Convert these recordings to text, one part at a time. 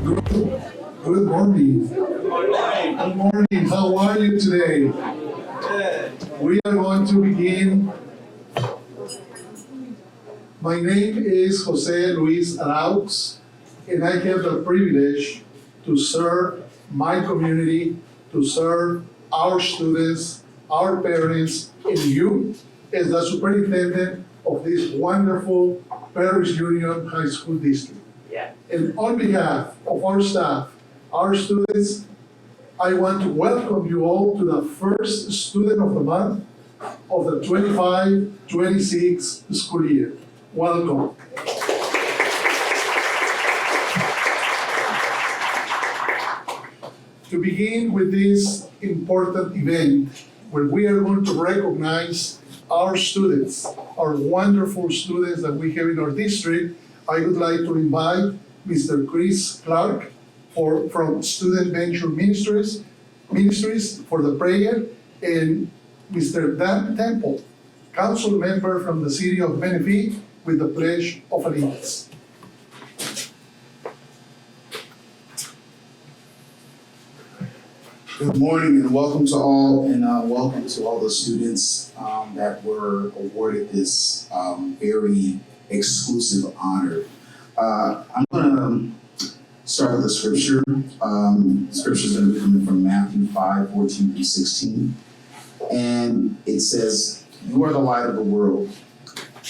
Good morning. Good morning. How are you today? We are going to begin. My name is Jose Luis Araux, and I have the privilege to serve my community, to serve our students, our parents, and you as the superintendent of this wonderful Parish Union High School District. And on behalf of our staff, our students, I want to welcome you all to the first Student of the Month of the 25-26 school year. Welcome. To begin with this important event, where we are going to recognize our students, our wonderful students that we have in our district, I would like to invite Mr. Chris Clark from Student Venture Ministries for the prayer, and Mr. Dan Temple, council member from the city of Menifee, with the Pledge of Allegiance. Good morning and welcome to all, and welcome to all the students that were awarded this very exclusive honor. I'm going to start with a scripture. Scripture is going to be coming from Matthew 5:14-16. And it says, "You are the light of the world,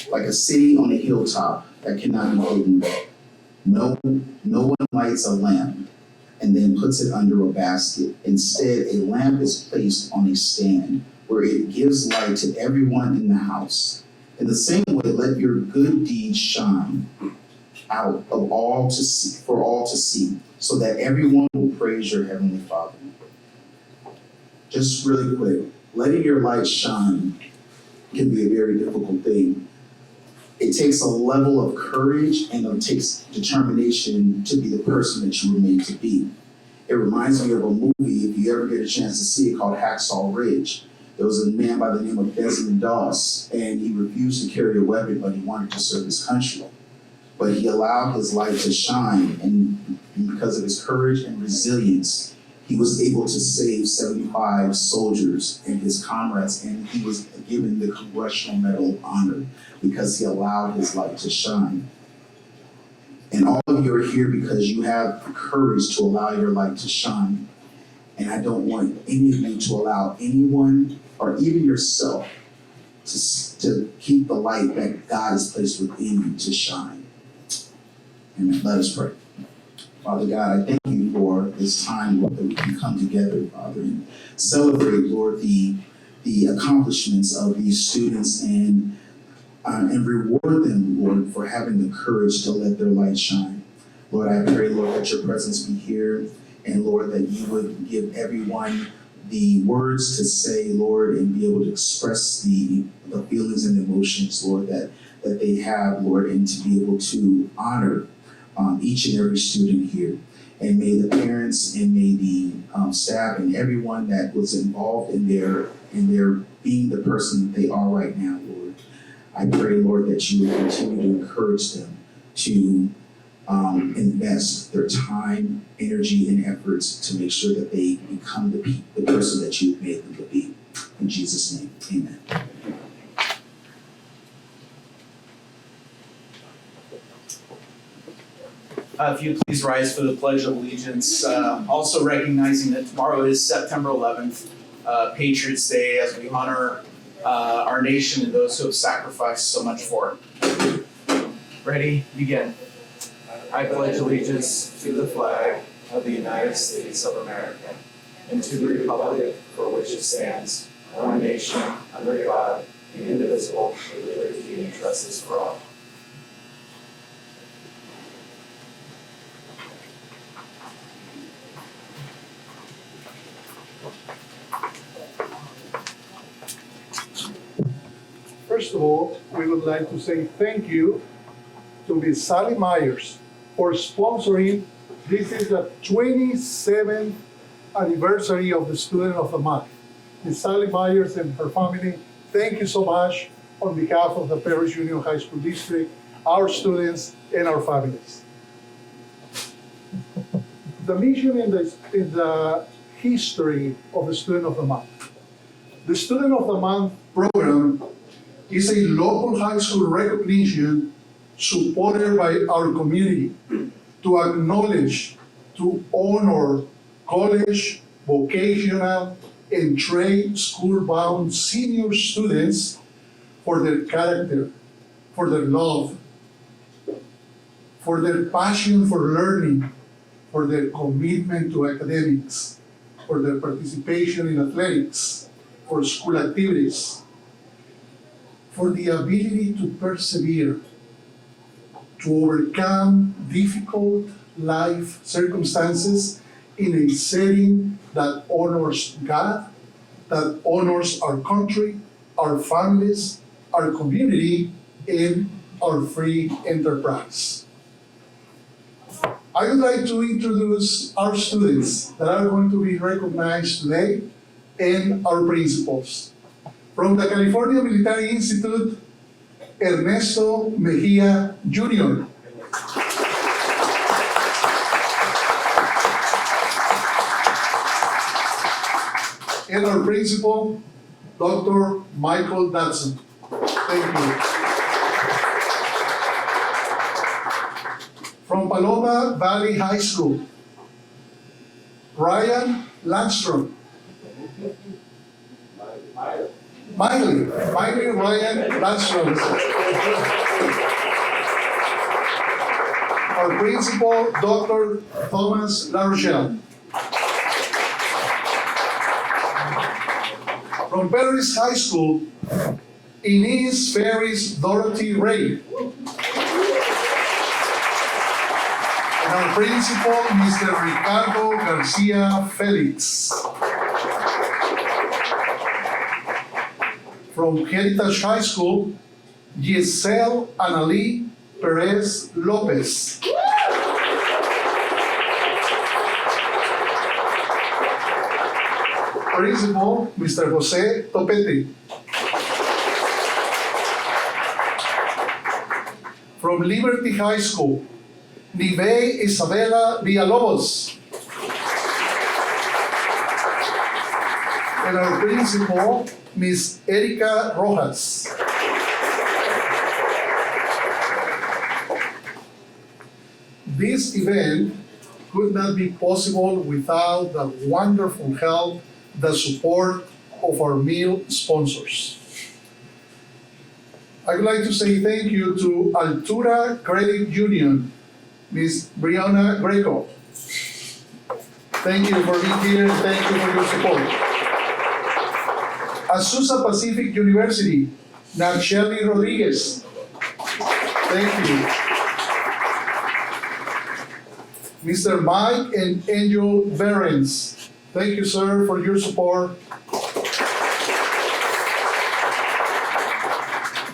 like a city on a hilltop that cannot be hidden. No one lights a lamp and then puts it under a basket. Instead, a lamp is placed on a stand where it gives light to everyone in the house. In the same way, let your good deeds shine out of all to see, for all to see, so that everyone will praise your heavenly Father." Just really quick, letting your light shine can be a very difficult thing. It takes a level of courage and it takes determination to be the person that you were made to be. It reminds me of a movie, if you ever get a chance to see it, called Hacksaw Ridge. There was a man by the name of Desmond Doss, and he refused to carry a weapon, but he wanted to serve his country. But he allowed his light to shine, and because of his courage and resilience, he was able to save 75 soldiers and his comrades, and he was given the Congressional Medal of Honor because he allowed his light to shine. And all of you are here because you have the courage to allow your light to shine. And I don't want any of you to allow anyone or even yourself to keep the light that God has placed within you to shine. Amen. Let us pray. Father God, I thank you for this time, Lord, that we can come together, Father, and celebrate, Lord, the accomplishments of these students and reward them, Lord, for having the courage to let their light shine. Lord, I pray, Lord, that your presence be here, and Lord, that you would give everyone the words to say, Lord, and be able to express the feelings and emotions, Lord, that they have, Lord, and to be able to honor each and every student here. And may the parents and may the staff and everyone that was involved in their being the person that they are right now, Lord. I pray, Lord, that you would continue to encourage them to invest their time, energy, and efforts to make sure that they become the person that you've made them to be. In Jesus' name, amen. If you please rise for the Pledge of Allegiance, also recognizing that tomorrow is September 11th, Patriots Day, as we honor our nation and those who have sacrificed so much for it. Ready? Begin. I pledge allegiance to the flag of the United States of America and to the republic for which it stands, one nation, under God, indivisible, with liberty and justice for all. First of all, we would like to say thank you to Ms. Sally Myers for sponsoring. This is the 27th anniversary of the Student of the Month. Ms. Sally Myers and her family, thank you so much on behalf of the Parish Union High School District, our students, and our families. the mission in the history of the Student of the Month. The Student of the Month program is a local high school recognition supported by our community to acknowledge, to honor college, vocational, and trade school-bound senior students for their character, for their love, for their passion for learning, for their commitment to academics, for their participation in athletics, for school activities, for the ability to persevere, to overcome difficult life circumstances in a setting that honors God, that honors our country, our families, our community, and our free enterprise. I would like to introduce our students that are going to be recognized today and our principals. From the California Military Institute, Ernesto Mejia Jr. And our principal, Dr. Michael Dodson. Thank you. From Paloma Valley High School, Ryan Landstrom. Miley Ryan Landstrom. Our principal, Dr. Thomas LaRochelle. From Paris High School, Inez Ferris Dorothy Ray. And our principal, Mr. Ricardo Garcia Felix. From Heritage High School, Giselle Analí Perez Lopez. Principal, Mr. Jose Topete. From Liberty High School, Nive Isabela Villalobos. And our principal, Miss Erika Rojas. This event could not be possible without the wonderful help, the support of our meal sponsors. I would like to say thank you to Altura Credit Union, Ms. Brianna Greco. Thank you for being here and thank you for your support. Azusa Pacific University, Nacheli Rodriguez. Thank you. Mr. Mike and Angel Behrens. Thank you, sir, for your support.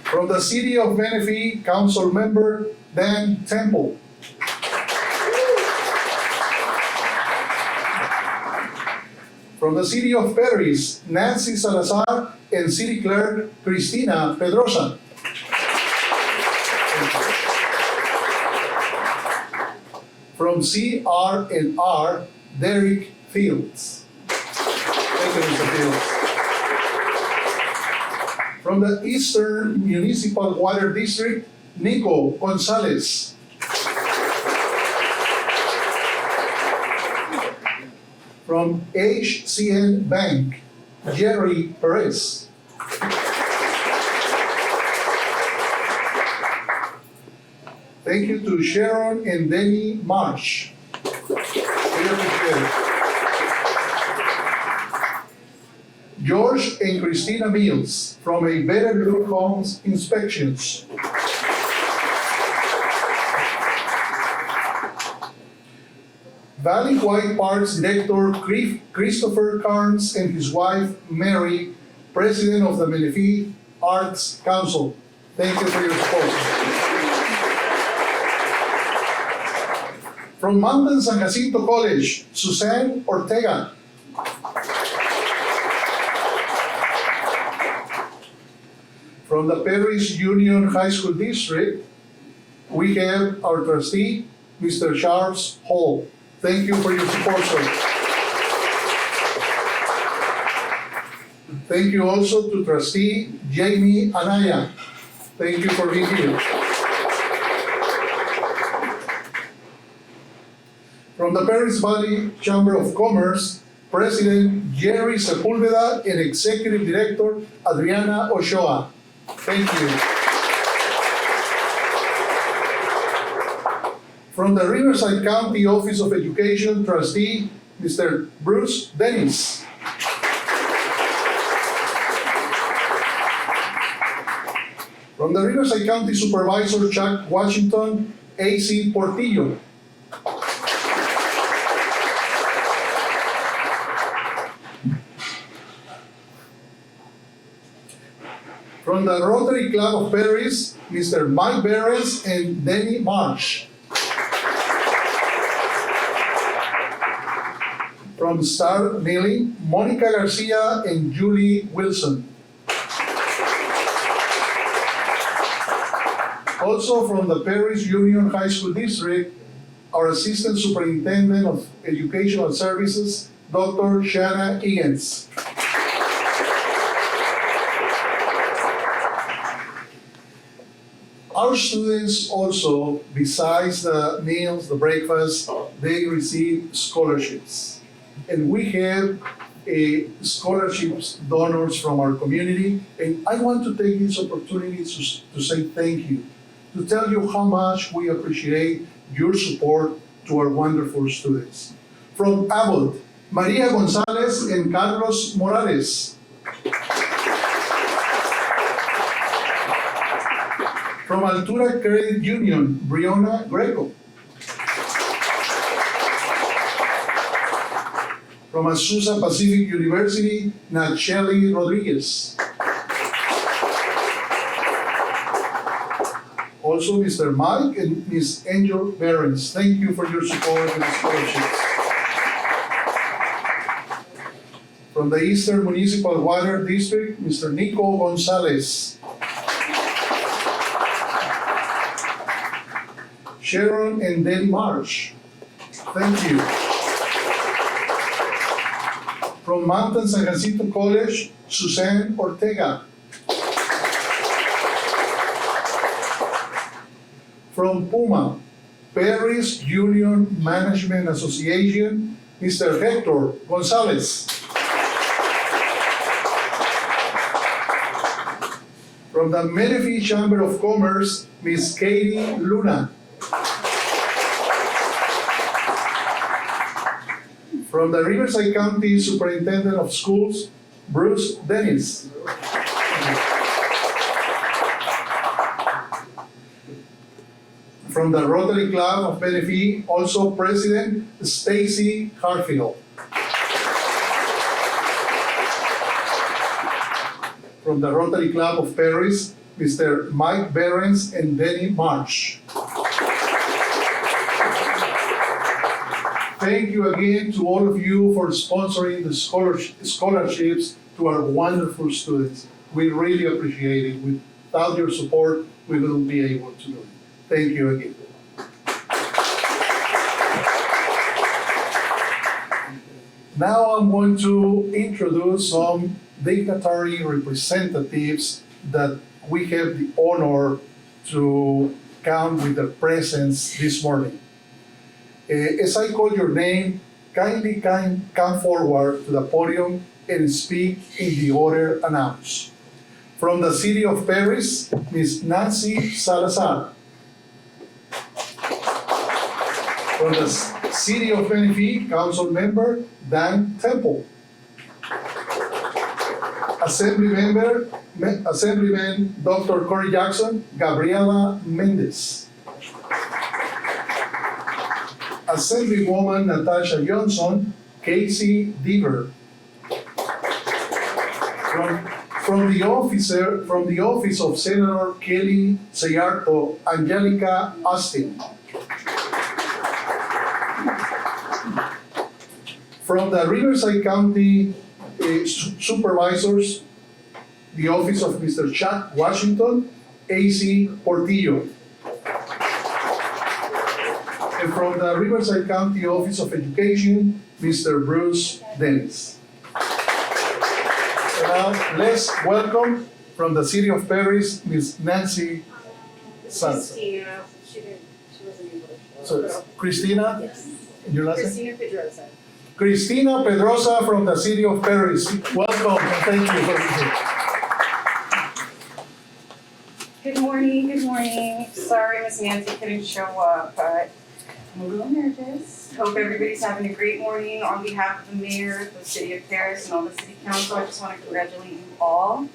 From the City of Menifee, Council Member Dan Temple. From the City of Paris, Nancy Salazar and City Clerk Cristina Pedrosa. From CR&R, Derek Fields. Thank you, Mr. Fields. From the Eastern Municipal Water District, Nico Gonzalez. From HCN Bank, Jerry Perez. Thank you to Sharon and Denny Marsh. We appreciate it. George and Christina Mills from A Better Look Homes Inspections. Valley White Parks Director Christopher Carnes and his wife Mary, President of the Menifee Arts Council. Thank you for your support. From Mountain San Jacinto College, Suzanne Ortega. From the Paris Union High School District, we have our trustee, Mr. Charles Hall. Thank you for your support, sir. Thank you also to trustee Jamie Anaya. Thank you for being here. From the Paris Valley Chamber of Commerce, President Jerry Sepulveda and Executive Director Adriana Ochoa. Thank you. From the Riverside County Office of Education, Trustee Mr. Bruce Dennis. From the Riverside County Supervisor Chuck Washington, AC Portillo. From the Rotary Club of Paris, Mr. Mike Behrens and Denny Marsh. From Star Milling, Monica Garcia and Julie Wilson. Also from the Paris Union High School District, our Assistant Superintendent of Educational Services, Dr. Shanna Egan's. Our students also, besides the meals, the breakfast, they receive scholarships. And we have scholarships donors from our community. And I want to take this opportunity to say thank you, to tell you how much we appreciate your support to our wonderful students. From Abbott, Maria Gonzalez and Carlos Morales. From Altura Credit Union, Brianna Greco. From Azusa Pacific University, Nacheli Rodriguez. Also, Mr. Mike and Ms. Angel Behrens. Thank you for your support and scholarships. From the Eastern Municipal Water District, Mr. Nico Gonzalez. Sharon and Denny Marsh. Thank you. From Mountain San Jacinto College, Suzanne Ortega. From Puma, Paris Union Management Association, Mr. Hector Gonzalez. From the Menifee Chamber of Commerce, Ms. Katie Luna. From the Riverside County Superintendent of Schools, Bruce Dennis. From the Rotary Club of Menifee, also President Stacy Harfield. From the Rotary Club of Paris, Mr. Mike Behrens and Denny Marsh. Thank you again to all of you for sponsoring the scholarships to our wonderful students. We really appreciate it. Without your support, we wouldn't be able to do it. Thank you again. Now I'm going to introduce some dignitary representatives that we have the honor to count with their presence this morning. As I call your name, kindly come forward to the podium and speak in the order announced. From the City of Paris, Ms. Nancy Salazar. From the City of Menifee, Council Member Dan Temple. Assemblyman Dr. Corey Jackson, Gabriela Mendez. Assemblywoman Natasha Johnson, Casey Deaver. From the office of Senator Kelly Sayarto, Angelica Austin. From the Riverside County Supervisors, the office of Mr. Chuck Washington, AC Portillo. And from the Riverside County Office of Education, Mr. Bruce Dennis. And now, let's welcome from the City of Paris, Ms. Nancy Sansa. Christina, she wasn't able to show. So it's Christina, Yes. and your last name? Christina Pedrosa. Christina Pedrosa from the City of Paris. Welcome and thank you for being here. Good morning. Sorry Miss Nancy couldn't show up, but I'm a little nervous. Hope everybody's having a great morning. On behalf of the mayor, the city of Paris, and all the city council, I just want to congratulate you all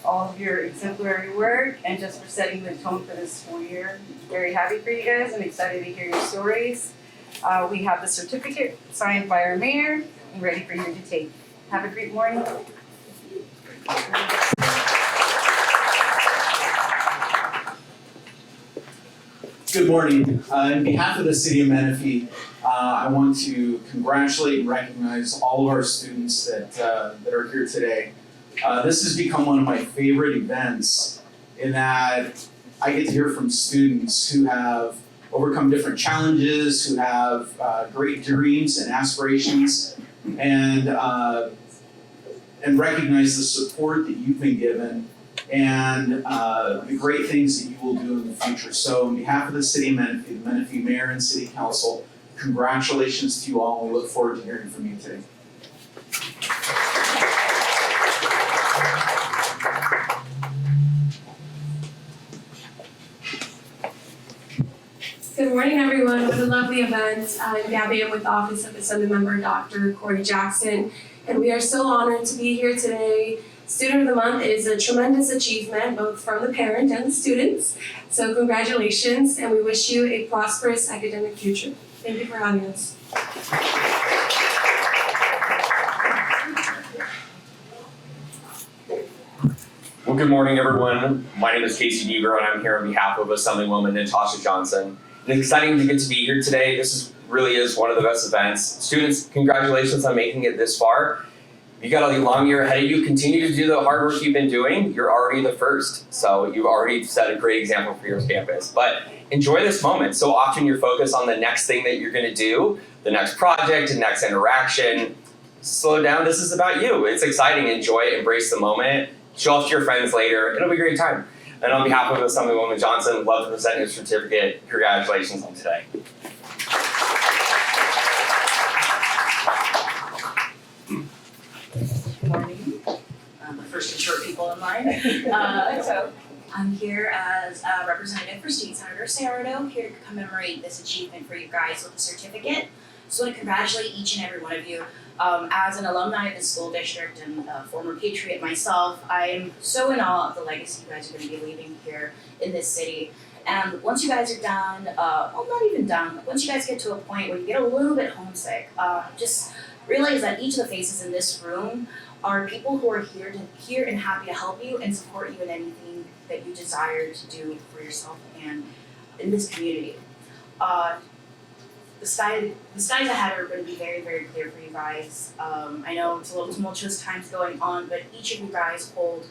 of your exemplary work, and just for setting the tone for this school year. Very happy for you guys. I'm excited to hear your stories. We have the certificate signed by our mayor and ready for you to take. Have a great morning. Good morning. On behalf of the City of Menifee, I want to congratulate and recognize all of our students that are here today. This has become one of my favorite events in that I get to hear from students who have overcome different challenges, who have great dreams and aspirations, and recognize the support that you've been given and the great things that you will do in the future. So on behalf of the City of Menifee, the Menifee Mayor and City Council, congratulations to you all, and we look forward to hearing from you today. Good morning, everyone. What a lovely event. I'm Gabby. I'm with the Office of Assembly Member Dr. Corey Jackson, and we are so honored to be here today. Student of the Month is a tremendous achievement, both from the parent and the students. So congratulations, and we wish you a prosperous academic future. Thank you for having us. Well, good morning, everyone. My name is Casey Deaver, and I'm here on behalf of Assemblywoman Natasha Johnson. It's exciting to get to be here today. Really is one of the best events. Students, congratulations on making it this far. You got a long year ahead of you. Continue to do the hard work you've been doing. You're already the first, so you've already set a great example for your campus. But enjoy this moment. So often you're focused on the next thing that you're going to do, the next project, the next interaction. Slow down. This is about you. It's exciting. Enjoy it. Embrace the moment. Show off to your friends later. It'll be a great time. And on behalf of Assemblywoman Johnson, love to present your certificate. Congratulations on today. Good morning. I'm the first and short people in line. So I'm here as a representative for State Senator Sarado, here to commemorate this achievement for you guys with a certificate. Just want to congratulate each and every one of you. As an alumni of the school district and a former patriot myself, I am so in awe of the legacy you guys are going to be leaving here in this city. And once you guys are done, well, not even done, once you guys get to a point where you get a little bit homesick, just realize that each of the faces in this room are people who are here and happy to help you and support you in anything that you desire to do for yourself and in this community. The skies ahead are going to be very, very clear for you guys. I know it's a little tumultuous times going on, but each of you guys hold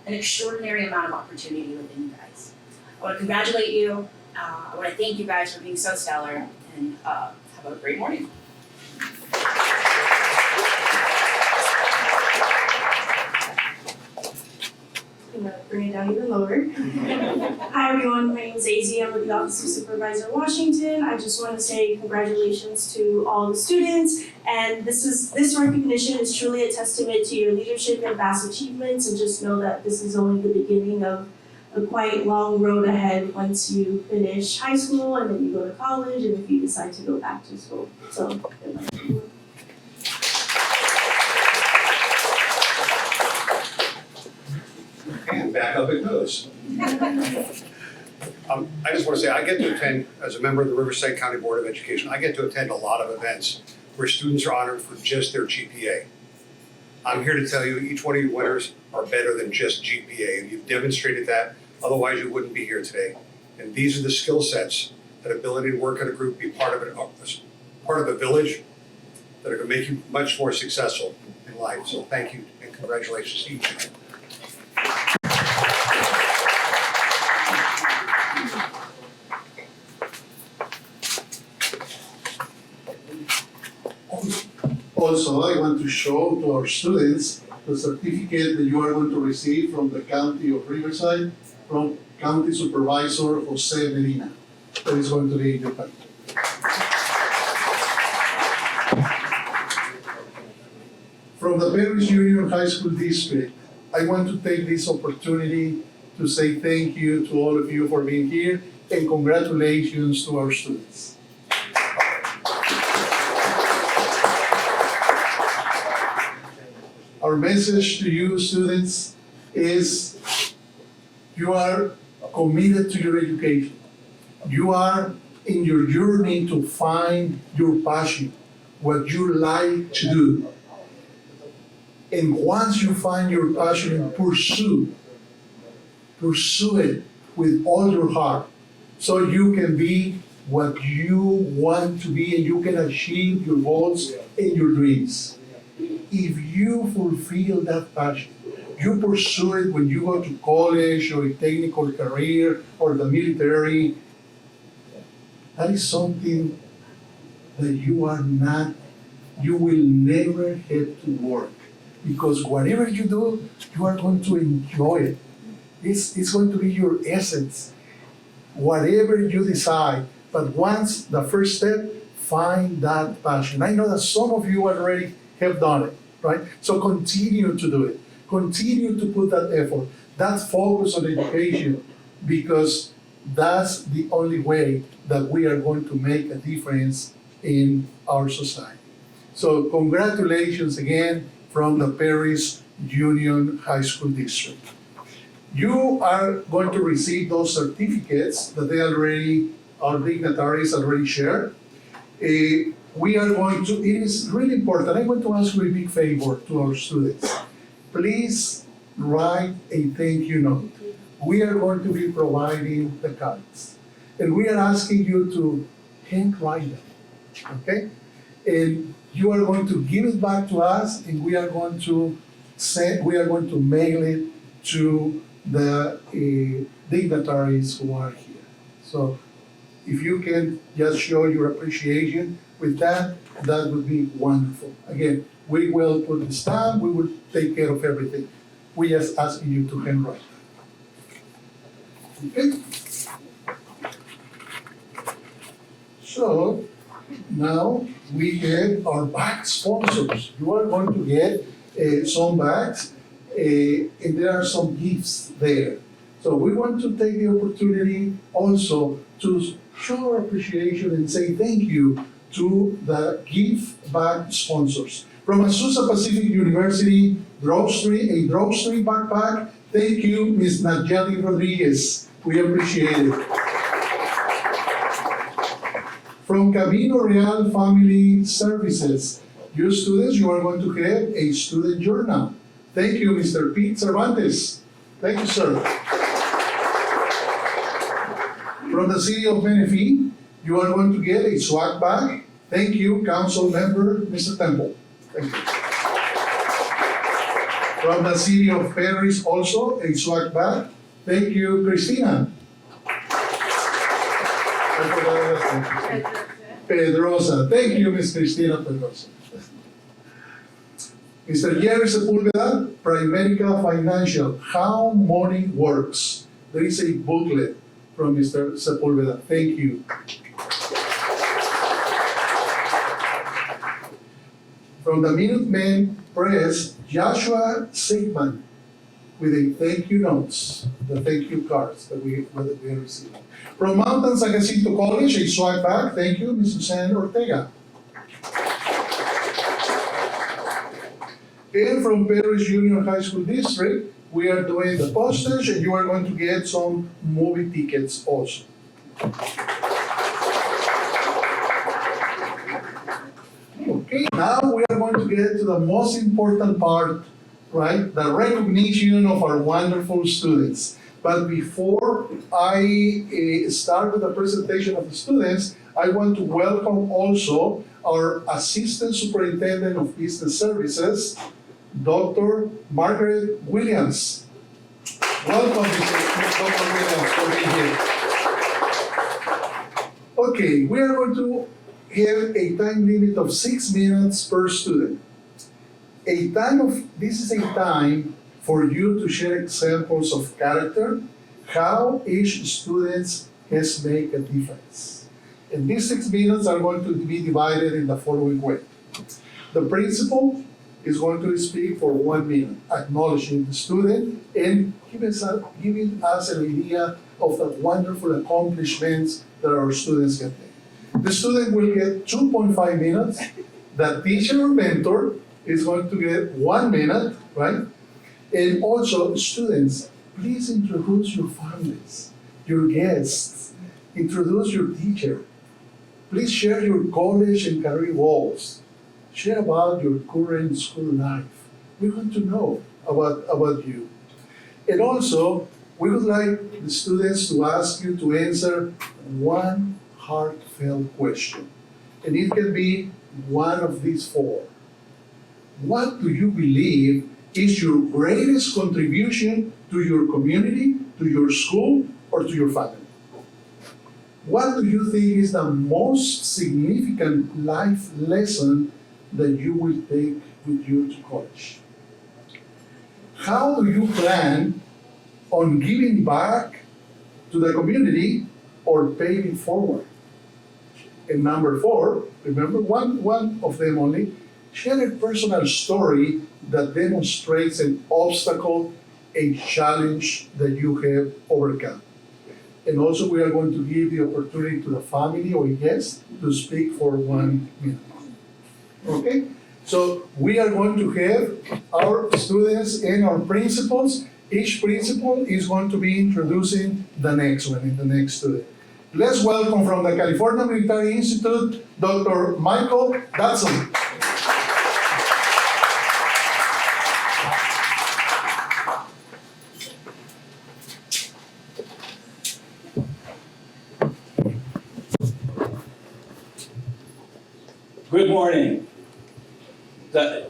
an extraordinary amount of opportunity within you guys. I want to congratulate you. I want to thank you guys for being so stellar, and have a great morning. I'm gonna bring it down even lower. Hi everyone, my name is Azzy. I'm with the Office of Supervisor Washington. I just want to say congratulations to all the students, and this recognition is truly a testament to your leadership and vast achievements, and just know that this is only the beginning of a quite long road ahead once you finish high school and then you go to college, and if you decide to go back to school. So good luck. And back up it goes. I just want to say, I get to attend, as a member of the Riverside County Board of Education, I get to attend a lot of events where students are honored for just their GPA. I'm here to tell you, each one of you winners are better than just GPA, and you've demonstrated that, otherwise you wouldn't be here today. And these are the skill sets, that ability to work in a group, be part of a village, that are going to make you much more successful in life. So thank you and congratulations to each of you. Also, I want to show to our students the certificate that you are going to receive from the County of Riverside, from County Supervisor Jose Medina. That is going to be in your packet. From the Paris Union High School District, I want to take this opportunity to say thank you to all of you for being here and congratulations to our students. Our message to you students is you are committed to your education. You are in your journey to find your passion, what you like to do. And once you find your passion, pursue it with all your heart so you can be what you want to be and you can achieve your goals and your dreams. If you fulfill that passion, you pursue it when you go to college or a technical career or the military, that is something that you will never have to work. Because whatever you do, you are going to enjoy it. It's going to be your essence. Whatever you decide, but once the first step, find that passion. I know that some of you already have done it, right? So continue to do it. Continue to put that effort, that focus on education, because that's the only way that we are going to make a difference in our society. So congratulations again from the Paris Union High School District. You are going to receive those certificates that our dignitaries already shared. We are going to, it is really important, I'm going to ask you a big favor to our students. Please write a thank you note. We are going to be providing the cards. And we are asking you to handwrite them, okay? And you are going to give it back to us, and we are going to mail it to the dignitaries who are here. So if you can just show your appreciation with that, that would be wonderful. Again, we will put the stamp, we will take care of everything. We just ask you to handwrite. Okay? So now we have our bag sponsors. You are going to get some bags, and there are some gifts there. So we want to take the opportunity also to show our appreciation and say thank you to the gift bag sponsors. From Azusa Pacific University, a drawstring backpack. Thank you, Ms. Najeli Rodriguez. We appreciate it. From Camino Real Family Services, you students, you are going to have a student journal. Thank you, Mr. Pete Cervantes. Thank you, sir. From the City of Menifee, you are going to get a swag bag. Thank you, Council Member Mr. Temple. Thank you. From the City of Paris, also a swag bag. Thank you, Christina. Pedrosa. Thank you, Ms. Cristina Pedrosa. Mr. Jerry Sepulveda, Primerica Financial, How Money Works. There is a booklet from Mr. Sepulveda. Thank you. From the Minutemen Press, Joshua Sigman, with a thank you notes, the thank you cards that we have received. From Mountain San Jacinto College, a swag bag. Thank you, Ms. Suzanne Ortega. And from Paris Union High School District, we are doing the postage, and you are going to get some movie tickets also. Okay, now we are going to get to the most important part, right? The recognition of our wonderful students. But before I start with the presentation of the students, I want to welcome also our Assistant Superintendent of Business Services, Dr. Margaret Williams. Welcome, Dr. Williams, for being here. Okay, we are going to have a time limit of 6 minutes per student. This is a time for you to share examples of character, how each student has made a difference. And these 6 minutes are going to be divided in the following way. The principal is going to speak for 1 minute, acknowledging the student and giving us an idea of the wonderful accomplishments that our students have made. The student will get 2.5 minutes. The teacher or mentor is going to get 1 minute, right? And also, students, please introduce your families, your guests, introduce your teacher. Please share your college and career goals. Share about your current school life. We want to know about you. And also, we would like the students to ask you to answer one heartfelt question. And it can be one of these 4. What do you believe is your greatest contribution to your community, to your school, or to your family? What do you think is the most significant life lesson that you will take with you to college? How do you plan on giving back to the community or paying it forward? And number 4, remember one of them only, share a personal story that demonstrates an obstacle, a challenge that you have overcome. And also we are going to give the opportunity to the family or guest to speak for 1 minute. Okay? So we are going to have our students and our principals. Each principal is going to be introducing the next one in the next student. Let's welcome from the California Military Institute, Dr. Michael Dodson. Good morning.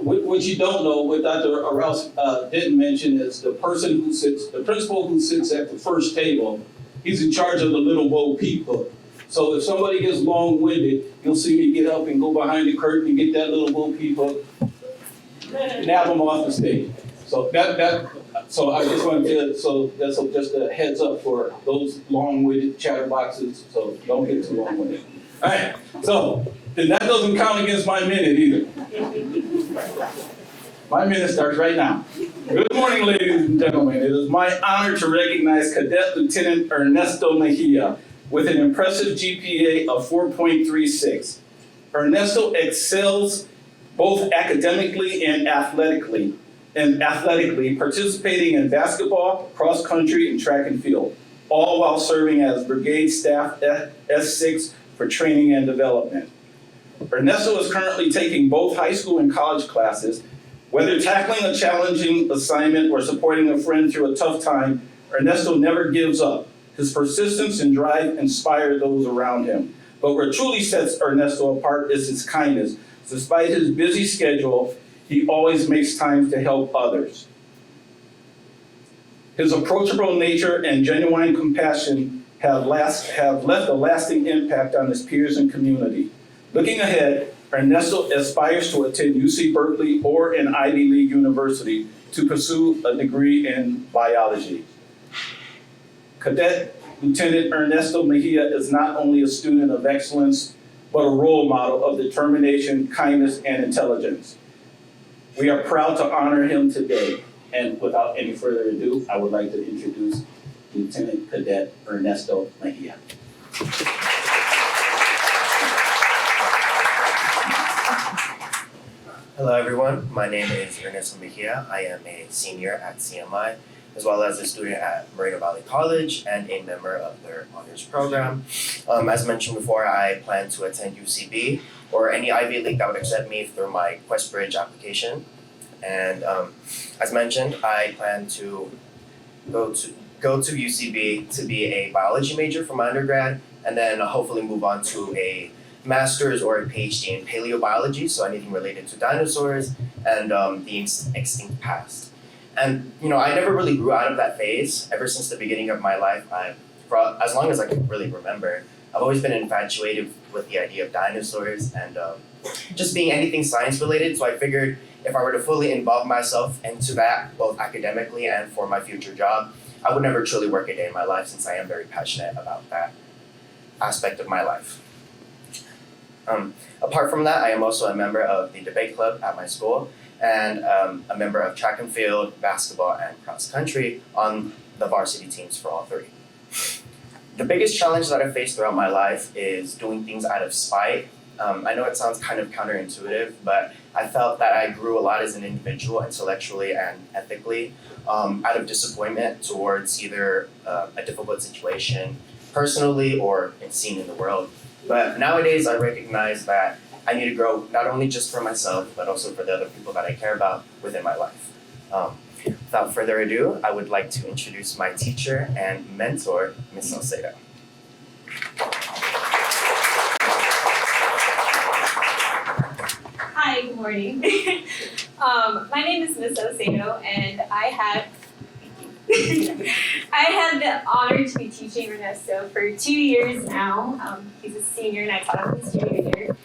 What you don't know, what Dr. Arels didn't mention is the principal who sits at the first table, he's in charge of the little Bo Peep book. So if somebody gets long-winded, you'll see me get up and go behind the curtain and get that little Bo Peep book, nab them off the stage. So so I just wanted to, so that's just a heads up for those long-winded chatterboxes, so don't get too long-winded. All right, so then that doesn't count against my minute either. My minute starts right now. Good morning, ladies and gentlemen. It is my honor to recognize Cadet Lieutenant Ernesto Mejia with an impressive GPA of 4.36. Ernesto excels both academically and athletically, participating in basketball, cross country, and track and field, all while serving as Brigade Staff S6 for training and development. Ernesto is currently taking both high school and college classes. Whether tackling a challenging assignment or supporting a friend through a tough time, Ernesto never gives up. His persistence and drive inspire those around him. But what truly sets Ernesto apart is his kindness. Despite his busy schedule, he always makes time to help others. His approachable nature and genuine compassion have left a lasting impact on his peers and community. Looking ahead, Ernesto aspires to attend UC Berkeley or an Ivy League university to pursue a degree in biology. Cadet Lieutenant Ernesto Mejia is not only a student of excellence, but a role model of determination, kindness, and intelligence. We are proud to honor him today. And without any further ado, I would like to introduce Lieutenant Cadet Ernesto Mejia. Hello everyone, my name is Ernesto Mejia. I am a senior at CMI, as well as a student at Moreno Valley College and a member of their honors program. As mentioned before, I plan to attend UCB or any Ivy League that would accept me through my QuestBridge application. And as mentioned, I plan to go to UCB to be a biology major for my undergrad, and then hopefully move on to a master's or a PhD in paleobiology, so anything related to dinosaurs and the extinct past. And I never really grew out of that phase. Ever since the beginning of my life, for as long as I can really remember, I've always been infatuated with the idea of dinosaurs and just being anything science related. So I figured if I were to fully involve myself into that, both academically and for my future job, I would never truly work a day in my life since I am very passionate about that aspect of my life. Apart from that, I am also a member of the debate club at my school and a member of track and field, basketball, and cross country on the varsity teams for all three. The biggest challenge that I faced throughout my life is doing things out of spite. I know it sounds kind of counterintuitive, but I felt that I grew a lot as an individual intellectually and ethically out of disappointment towards either a difficult situation personally or seen in the world. But nowadays I recognize that I need to grow not only just for myself, but also for the other people that I care about within my life. Without further ado, I would like to introduce my teacher and mentor, Ms. Salcedo. Hi, good morning. My name is Ms. Salcedo, and I had the honor to be teaching Ernesto for 2 years now. He's a senior, and I taught him his junior year.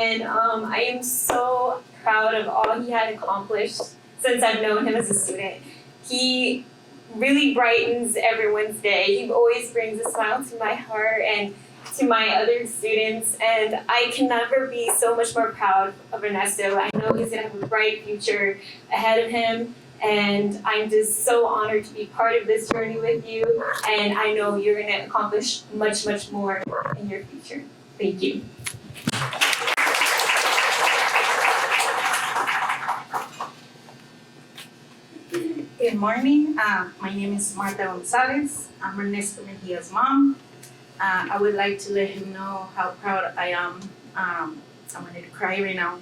And I am so proud of all he had accomplished since I've known him as a student. He really brightens everyone's day. He always brings a smile to my heart and to my other students, and I can never be so much more proud of Ernesto. I know he's gonna have a bright future ahead of him, and I'm just so honored to be part of this journey with you, and I know you're gonna accomplish much, much more in your future. Thank you. Good morning. My name is Marta Gonzalez. I'm Ernesto Mejia's mom. I would like to let him know how proud I am. I'm going to cry right now.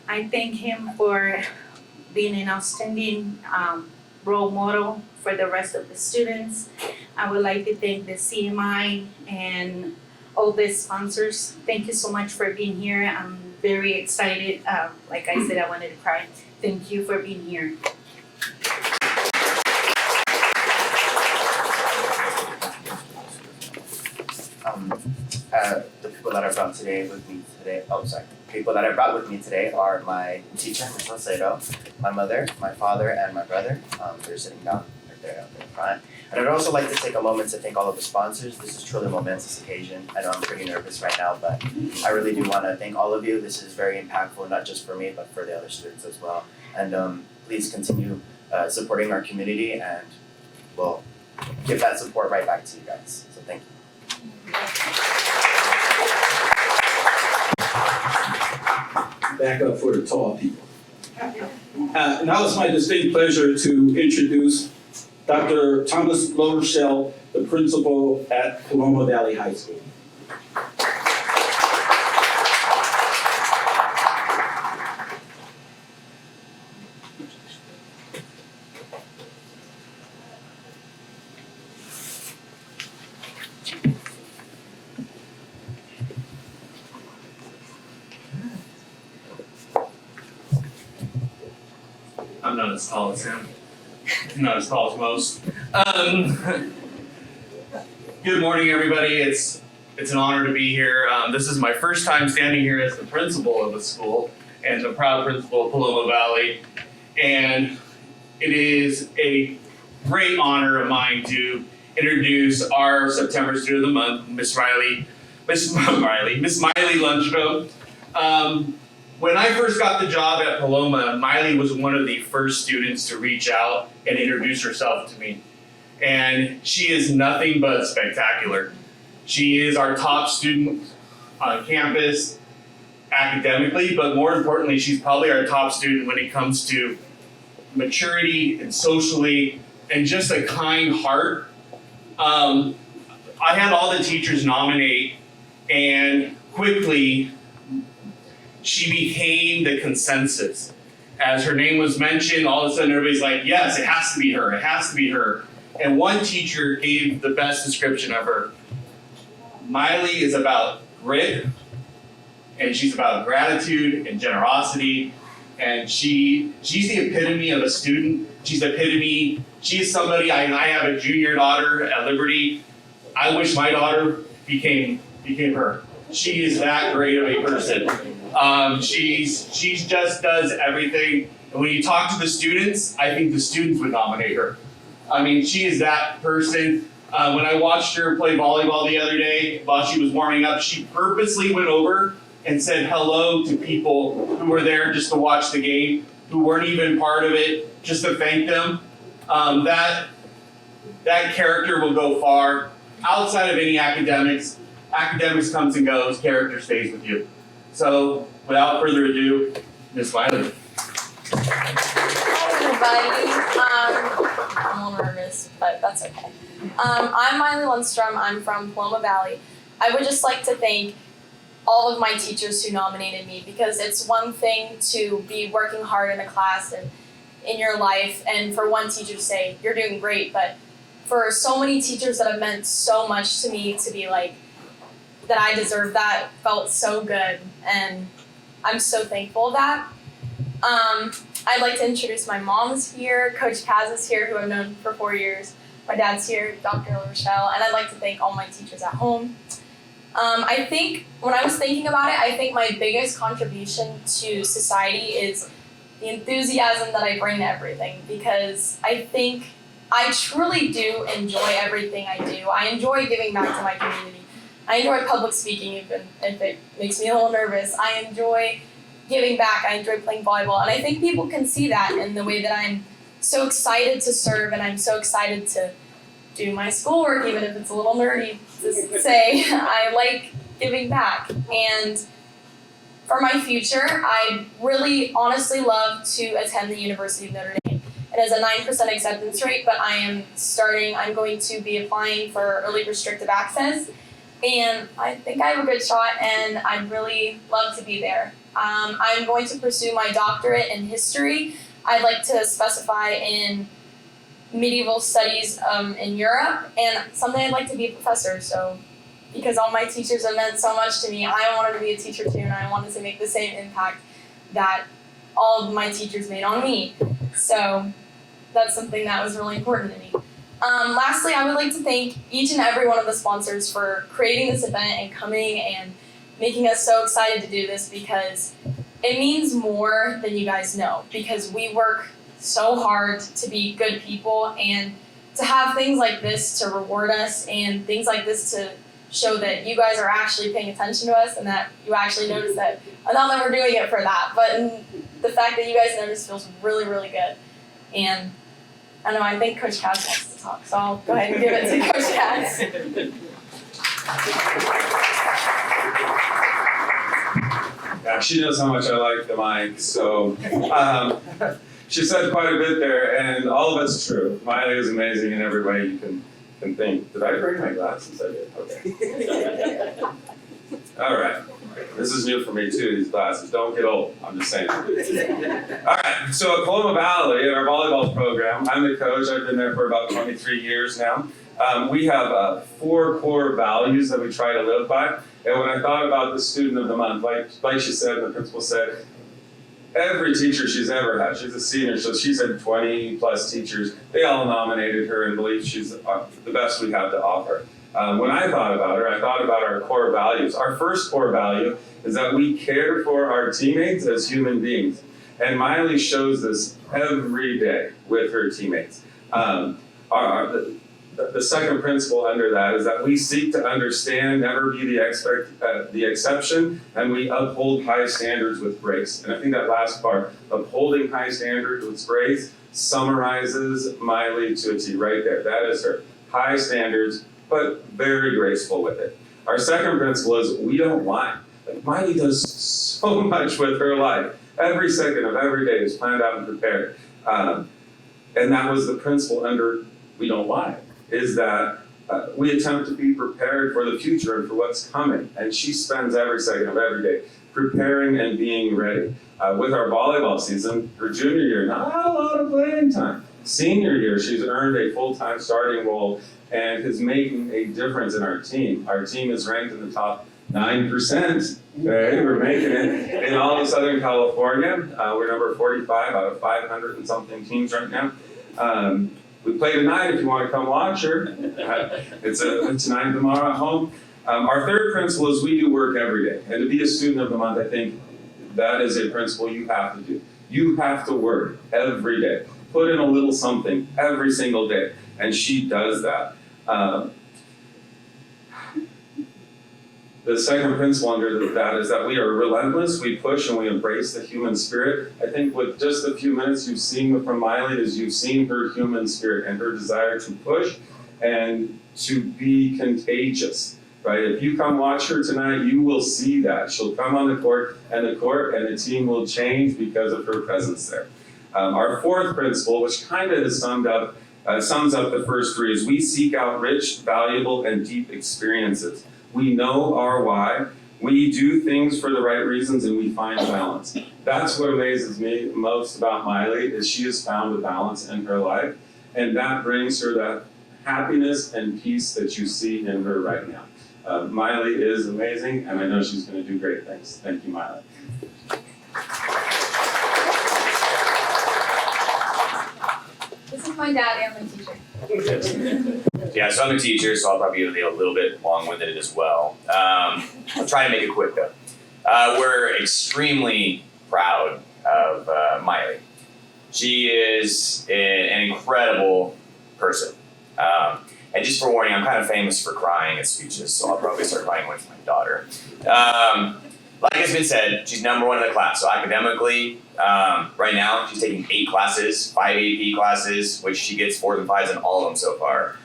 I thank him for being an outstanding role model for the rest of the students. I would like to thank the CMI and all the sponsors. Thank you so much for being here. I'm very excited. Like I said, I wanted to cry. Thank you for being here. The people that I brought with me today are my teacher, Ms. Salcedo, my mother, my father, and my brother. They're sitting down right there up in front. And I'd also like to take a moment to thank all of the sponsors. This is truly a momentous occasion. I know I'm pretty nervous right now, but I really do want to thank all of you. This is very impactful, not just for me, but for the other students as well. And please continue supporting our community, and we'll give that support right back to you guys. So thank you. Back up for the tall people. Now it's my distinct pleasure to introduce Dr. Thomas Lodershell, the principal at Paloma Valley High School. I'm not as tall as him. Not as tall as most. Good morning, everybody. It's an honor to be here. This is my first time standing here as the principal of the school and the proud principal of Paloma Valley. And it is a great honor of mine to introduce our September Student of the Month, Miss Miley Lundstrom. When I first got the job at Paloma, Miley was one of the first students to reach out and introduce herself to me. And she is nothing but spectacular. She is our top student on campus academically, but more importantly, she's probably our top student when it comes to maturity and socially and just a kind heart. I had all the teachers nominate, and quickly, she became the consensus. As her name was mentioned, all of a sudden everybody's like, yes, it has to be her, it has to be her. And one teacher gave the best description of her. Miley is about grit, and she's about gratitude and generosity, and she's the epitome of a student. She's somebody, I have a junior daughter at Liberty. I wish my daughter became her. She is that great of a person. She just does everything. And when you talk to the students, I think the students would nominate her. I mean, she is that person. When I watched her play volleyball the other day, while she was warming up, she purposely went over and said hello to people who were there just to watch the game, who weren't even part of it, just to thank them. That character will go far. Outside of any academics comes and goes, character stays with you. So, without further ado, Ms. Wiley. Hi everybody. I'm a little nervous, but that's okay. I'm Miley Lundstrom. I'm from Paloma Valley. I would just like to thank all of my teachers who nominated me, because it's one thing to be working hard in a class and in your life, and for one teacher to say, you're doing great, but for so many teachers that have meant so much to me to be like, that I deserve that, felt so good, and I'm so thankful of that. I'd like to introduce my mom's here, Coach Kaz is here, who I've known for 4 years. My dad's here, Dr. Rochelle, and I'd like to thank all my teachers at home. I think, when I was thinking about it, I think my biggest contribution to society is the enthusiasm that I bring to everything, because I think I truly do enjoy everything I do. I enjoy giving back to my community. I enjoy public speaking, even if it makes me a little nervous. I enjoy giving back. I enjoy playing volleyball. And I think people can see that in the way that I'm so excited to serve, and I'm so excited to do my schoolwork, even if it's a little nerdy to say. I like giving back. And for my future, I'd really honestly love to attend the University of Notre Dame. It has a 9% acceptance rate, but I'm going to be applying for early restrictive access. And I think I have a good shot, and I'd really love to be there. I'm going to pursue my doctorate in history. I'd like to specify in medieval studies in Europe, and someday I'd like to be a professor. So, because all my teachers have meant so much to me, I wanted to be a teacher too, and I wanted to make the same impact that all of my teachers made on me. So that's something that was really important to me. Lastly, I would like to thank each and every one of the sponsors for creating this event and coming and making us so excited to do this, because it means more than you guys know, because we work so hard to be good people, and to have things like this to reward us, and things like this to show that you guys are actually paying attention to us, and that you actually notice that, not that we're doing it for that, but the fact that you guys notice feels really, really good. And I don't know, I think Coach Katz wants to talk, so I'll go ahead and give it to Coach Katz. Yeah, she knows how much I like the mic, so she said quite a bit there, and all of it's true. Miley is amazing in every way you can think. Did I bring my glasses? I did. Okay. All right. This is new for me too, these glasses. Don't get old, I'm just saying. All right, so at Paloma Valley, in our volleyball program, I'm the coach. I've been there for about 23 years now. We have 4 core values that we try to live by. And when I thought about the student of the month, like she said, and the principal said, every teacher she's ever had, she's a senior, so she's had 20 plus teachers. They all nominated her and believe she's the best we have to offer. When I thought about her, I thought about our core values. Our first core value is that we care for our teammates as human beings. And Miley shows this every day with her teammates. The second principle under that is that we seek to understand, never be the exception, and we uphold high standards with grace. And I think that last part, upholding high standards with grace, summarizes Miley to a T right there. That is her. High standards, but very graceful with it. Our second principle is we don't whine. Like Miley does so much with her life. Every second of every day is planned out and prepared. And that was the principle under we don't whine, is that we attempt to be prepared for the future and for what's coming. And she spends every second of every day preparing and being ready. With our volleyball season, her junior year, not a lot of playing time. Senior year, she's earned a full-time starting role and is making a difference in our team. Our team is ranked in the top 9%. Okay, we're making it in all of Southern California. We're number 45 out of 500 and something teams right now. We play tonight if you want to come watch her. It's tonight and tomorrow at home. Our third principle is we do work every day. And to be a student of the month, I think that is a principle you have to do. You have to work every day. Put in a little something every single day. And she does that. The second principle under that is that we are relentless, we push, and we embrace the human spirit. I think with just a few minutes you've seen from Miley is you've seen her human spirit and her desire to push and to be contagious, right? If you come watch her tonight, you will see that. She'll come on the court and the team will change because of her presence there. Our fourth principle, which kind of is sums up the first three, is we seek out rich, valuable, and deep experiences. We know our why, we do things for the right reasons, and we find balance. That's what amazes me most about Miley, is she has found a balance in her life, and that brings her that happiness and peace that you see in her right now. Miley is amazing, and I know she's going to do great things. Thank you, Miley. This is my dad and my teacher. Yeah, so I'm a teacher, so I'll probably be a little bit long-winded as well. I'll try to make it quick though. We're extremely proud of Miley. She is an incredible person. And just for warning, I'm kind of famous for crying at speeches, so I'll probably start crying with my daughter. Like has been said, she's number one in the class. So academically, right now, she's taking 8 classes, 5 AP classes, which she gets 4s and 5s in all of them so far.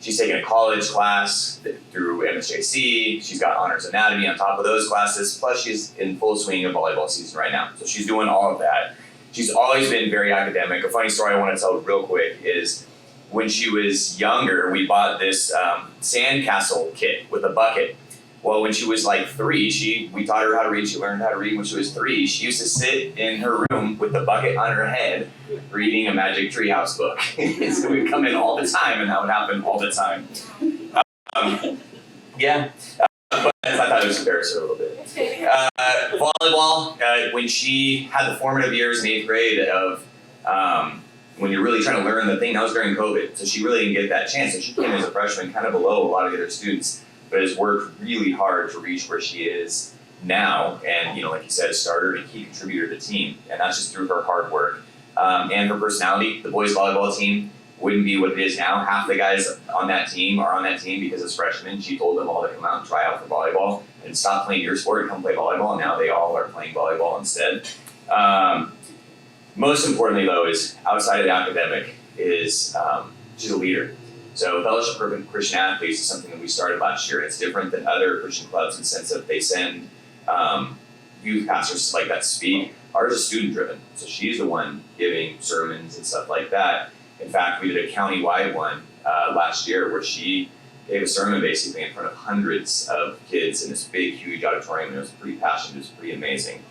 She's taking a college class through MSJC. She's got honors anatomy on top of those classes. Plus, she's in full swing of volleyball season right now. So she's doing all of that. She's always been very academic. A funny story I want to tell real quick is when she was younger, we bought this sandcastle kit with a bucket. Well, when she was like 3, we taught her how to read. She learned how to read when she was 3. She used to sit in her room with the bucket on her head, reading a Magic Treehouse book. So we'd come in all the time, and that would happen all the time. But I thought it was embarrassing a little bit. Volleyball, when she had the formative years in 8th grade of when you're really trying to learn the thing, that was during COVID. So she really didn't get that chance. So she came in as a freshman, kind of below a lot of the other students, but has worked really hard to reach where she is now. And, like you said, a starter and a key contributor to the team. And that's just through her hard work. And her personality. The boys volleyball team wouldn't be what it is now. Half the guys on that team are on that team because as freshmen, she told them all to come out and try out for volleyball and stop playing your sport and come play volleyball. And now they all are playing volleyball instead. Most importantly, though, is outside of the academic is she's a leader. So Fellowship for Christian Athletes is something that we started last year. It's different than other Christian clubs in the sense that they send youth pastors like that to speak. Ours is student-driven, so she's the one giving sermons and stuff like that. In fact, we did a county-wide one last year where she gave a sermon basically in front of hundreds of kids in this big, huge auditorium, and it was pretty passionate. It was pretty amazing.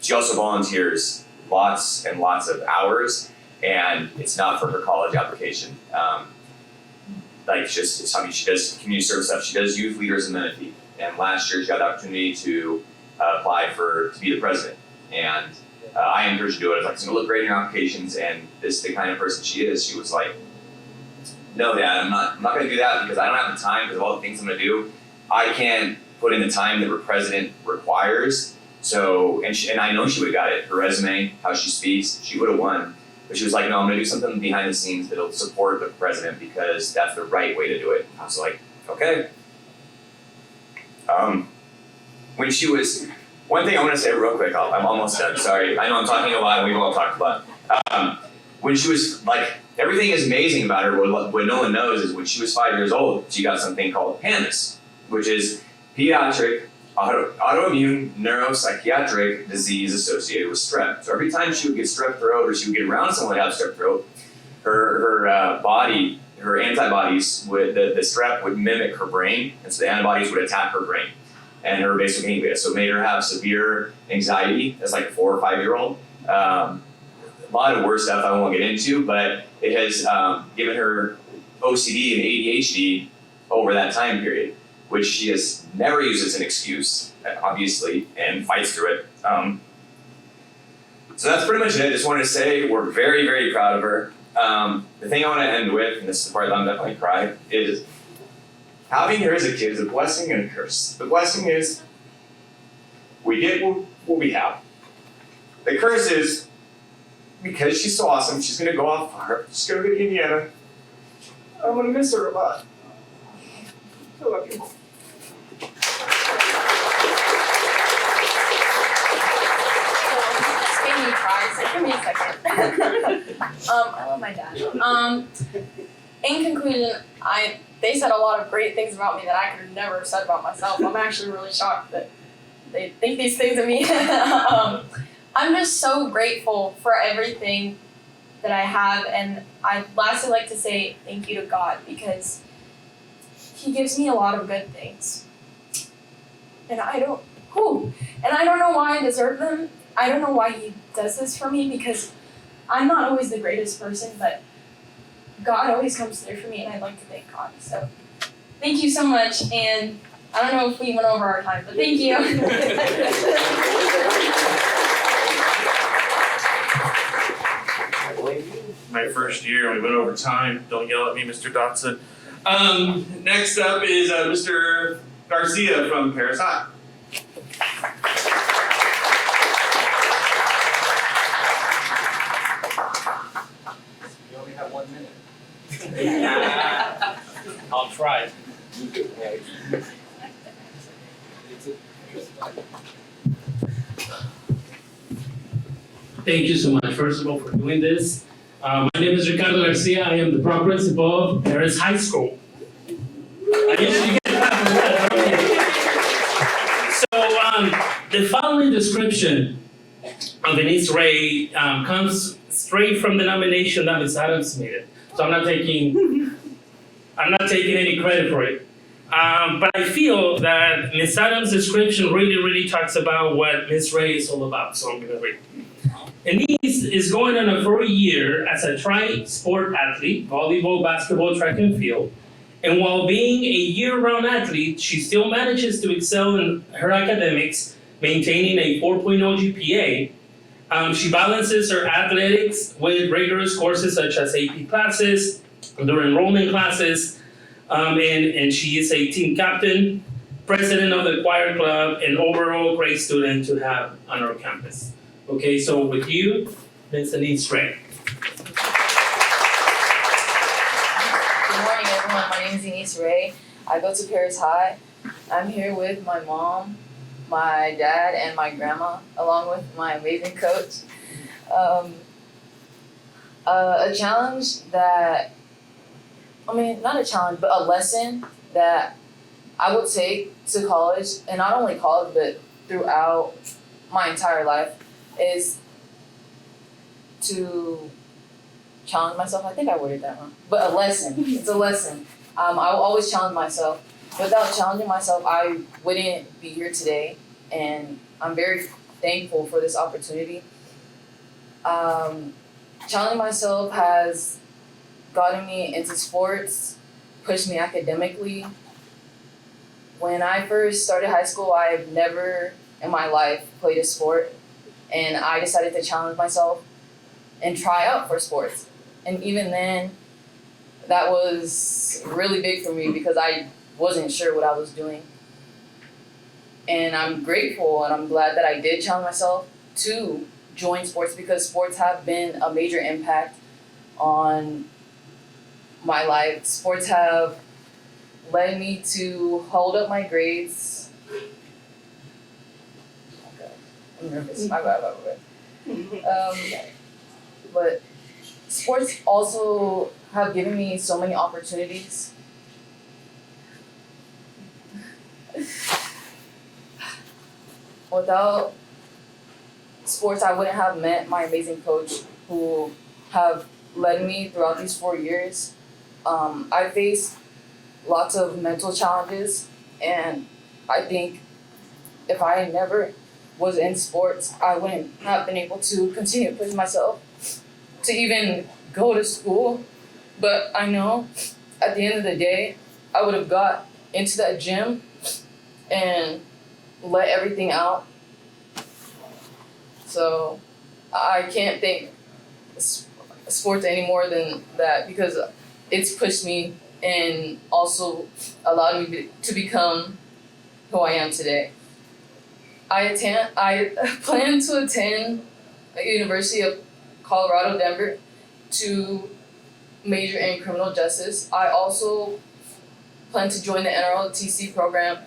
She also volunteers lots and lots of hours, and it's not for her college application. It's something she does community service stuff. She does youth leaders amenity, and last year she got the opportunity to apply to be the president. And I encouraged her to do it. I was like, it's gonna look great in your applications, and this is the kind of person she is. She was like, no, Dad, I'm not gonna do that because I don't have the time because of all the things I'm gonna do. I can't put in the time that her president requires. So, and I know she would have got it. Her resume, how she speaks, she would have won. But she was like, no, I'm gonna do something behind the scenes that'll support the president because that's the right way to do it. I was like, okay. When she was, one thing I want to say real quick, I'm almost done, sorry. I know I'm talking a lot and we've all talked a lot. When she was everything is amazing about her. What no one knows is when she was 5 years old, she got something called PANDAS, which is pediatric autoimmune neuropsychiatric disease associated with strep. So every time she would get strep throat or she would get around someone who had strep throat, her body, her antibodies, the strep would mimic her brain, and so the antibodies would attack her brain and her basic ganglia. So it made her have severe anxiety as like a 4 or 5 year old. A lot of worse stuff I won't get into, but it has given her OCD and ADHD over that time period, which she has never used as an excuse, obviously, and fights through it. So that's pretty much it. I just wanted to say we're very, very proud of her. The thing I want to end with, and this is the part that I'm definitely crying, is having her as a kid is a blessing and a curse. The blessing is we get what we have. The curse is because she's so awesome, she's going to go off far. She's going to go to Indiana. I'm going to miss her a lot. I love you. This made me cry, so give me a second. I love my dad. In conclusion, they said a lot of great things about me that I could have never said about myself. I'm actually really shocked that they think these things of me. I'm just so grateful for everything that I have, and I'd lastly like to say thank you to God because He gives me a lot of good things. And I don't know why I deserve them. I don't know why He does this for me because I'm not always the greatest person, but God always comes through for me, and I'd like to thank God. So thank you so much, and I don't know if we went over our time, but thank you. My first year, we went over time. Don't yell at me, Mr. Dotson. Next up is Mr. Garcia from Paris High. You only have 1 minute. I'll try. Thank you so much, first of all, for doing this. My name is Ricardo Garcia. I am the prop principal of Paris High School. I usually get that from that. So, the following description of Denise Ray comes straight from the nomination that Ms. Adams made. So I'm not taking any credit for it. But I feel that Ms. Adams' description really talks about what Ms. Ray is all about. So I'm gonna read. Denise is going on a 4-year as a tri-sport athlete, volleyball, basketball, track and field. And while being a year-round athlete, she still manages to excel in her academics, maintaining a 4.0 GPA. She balances her athletics with rigorous courses such as AP classes, during enrollment classes, and she is a team captain, president of the choir club, and overall great student to have on our campus. Okay, so with you, Ms. Denise Ray. Good morning, everyone. My name is Denise Ray. I go to Paris High. I'm here with my mom, my dad, and my grandma, along with my amazing coach. A challenge that, not a challenge, but a lesson that I would take to college, and not only college, but throughout my entire life, is to challenge myself. I think I worded that wrong. But a lesson. It's a lesson. I will always challenge myself. Without challenging myself, I wouldn't be here today. And I'm very thankful for this opportunity. Challenging myself has gotten me into sports, pushed me academically. When I first started high school, I've never in my life played a sport. And I decided to challenge myself and try out for sports. And even then, that was really big for me because I wasn't sure what I was doing. And I'm grateful and I'm glad that I did challenge myself to join sports because sports have been a major impact on my life. Sports have led me to hold up my grades. I'm nervous. My bad. But sports also have given me so many opportunities. Without sports, I wouldn't have met my amazing coach who have led me throughout these 4 years. I faced lots of mental challenges, and I think if I never was in sports, I wouldn't have been able to continue to push myself to even go to school. But I know at the end of the day, I would have got into that gym and let everything out. So I can't thank sports any more than that because it's pushed me and also allowed me to become who I am today. I plan to attend University of Colorado, Denver to major in criminal justice. I also plan to join the NROTC program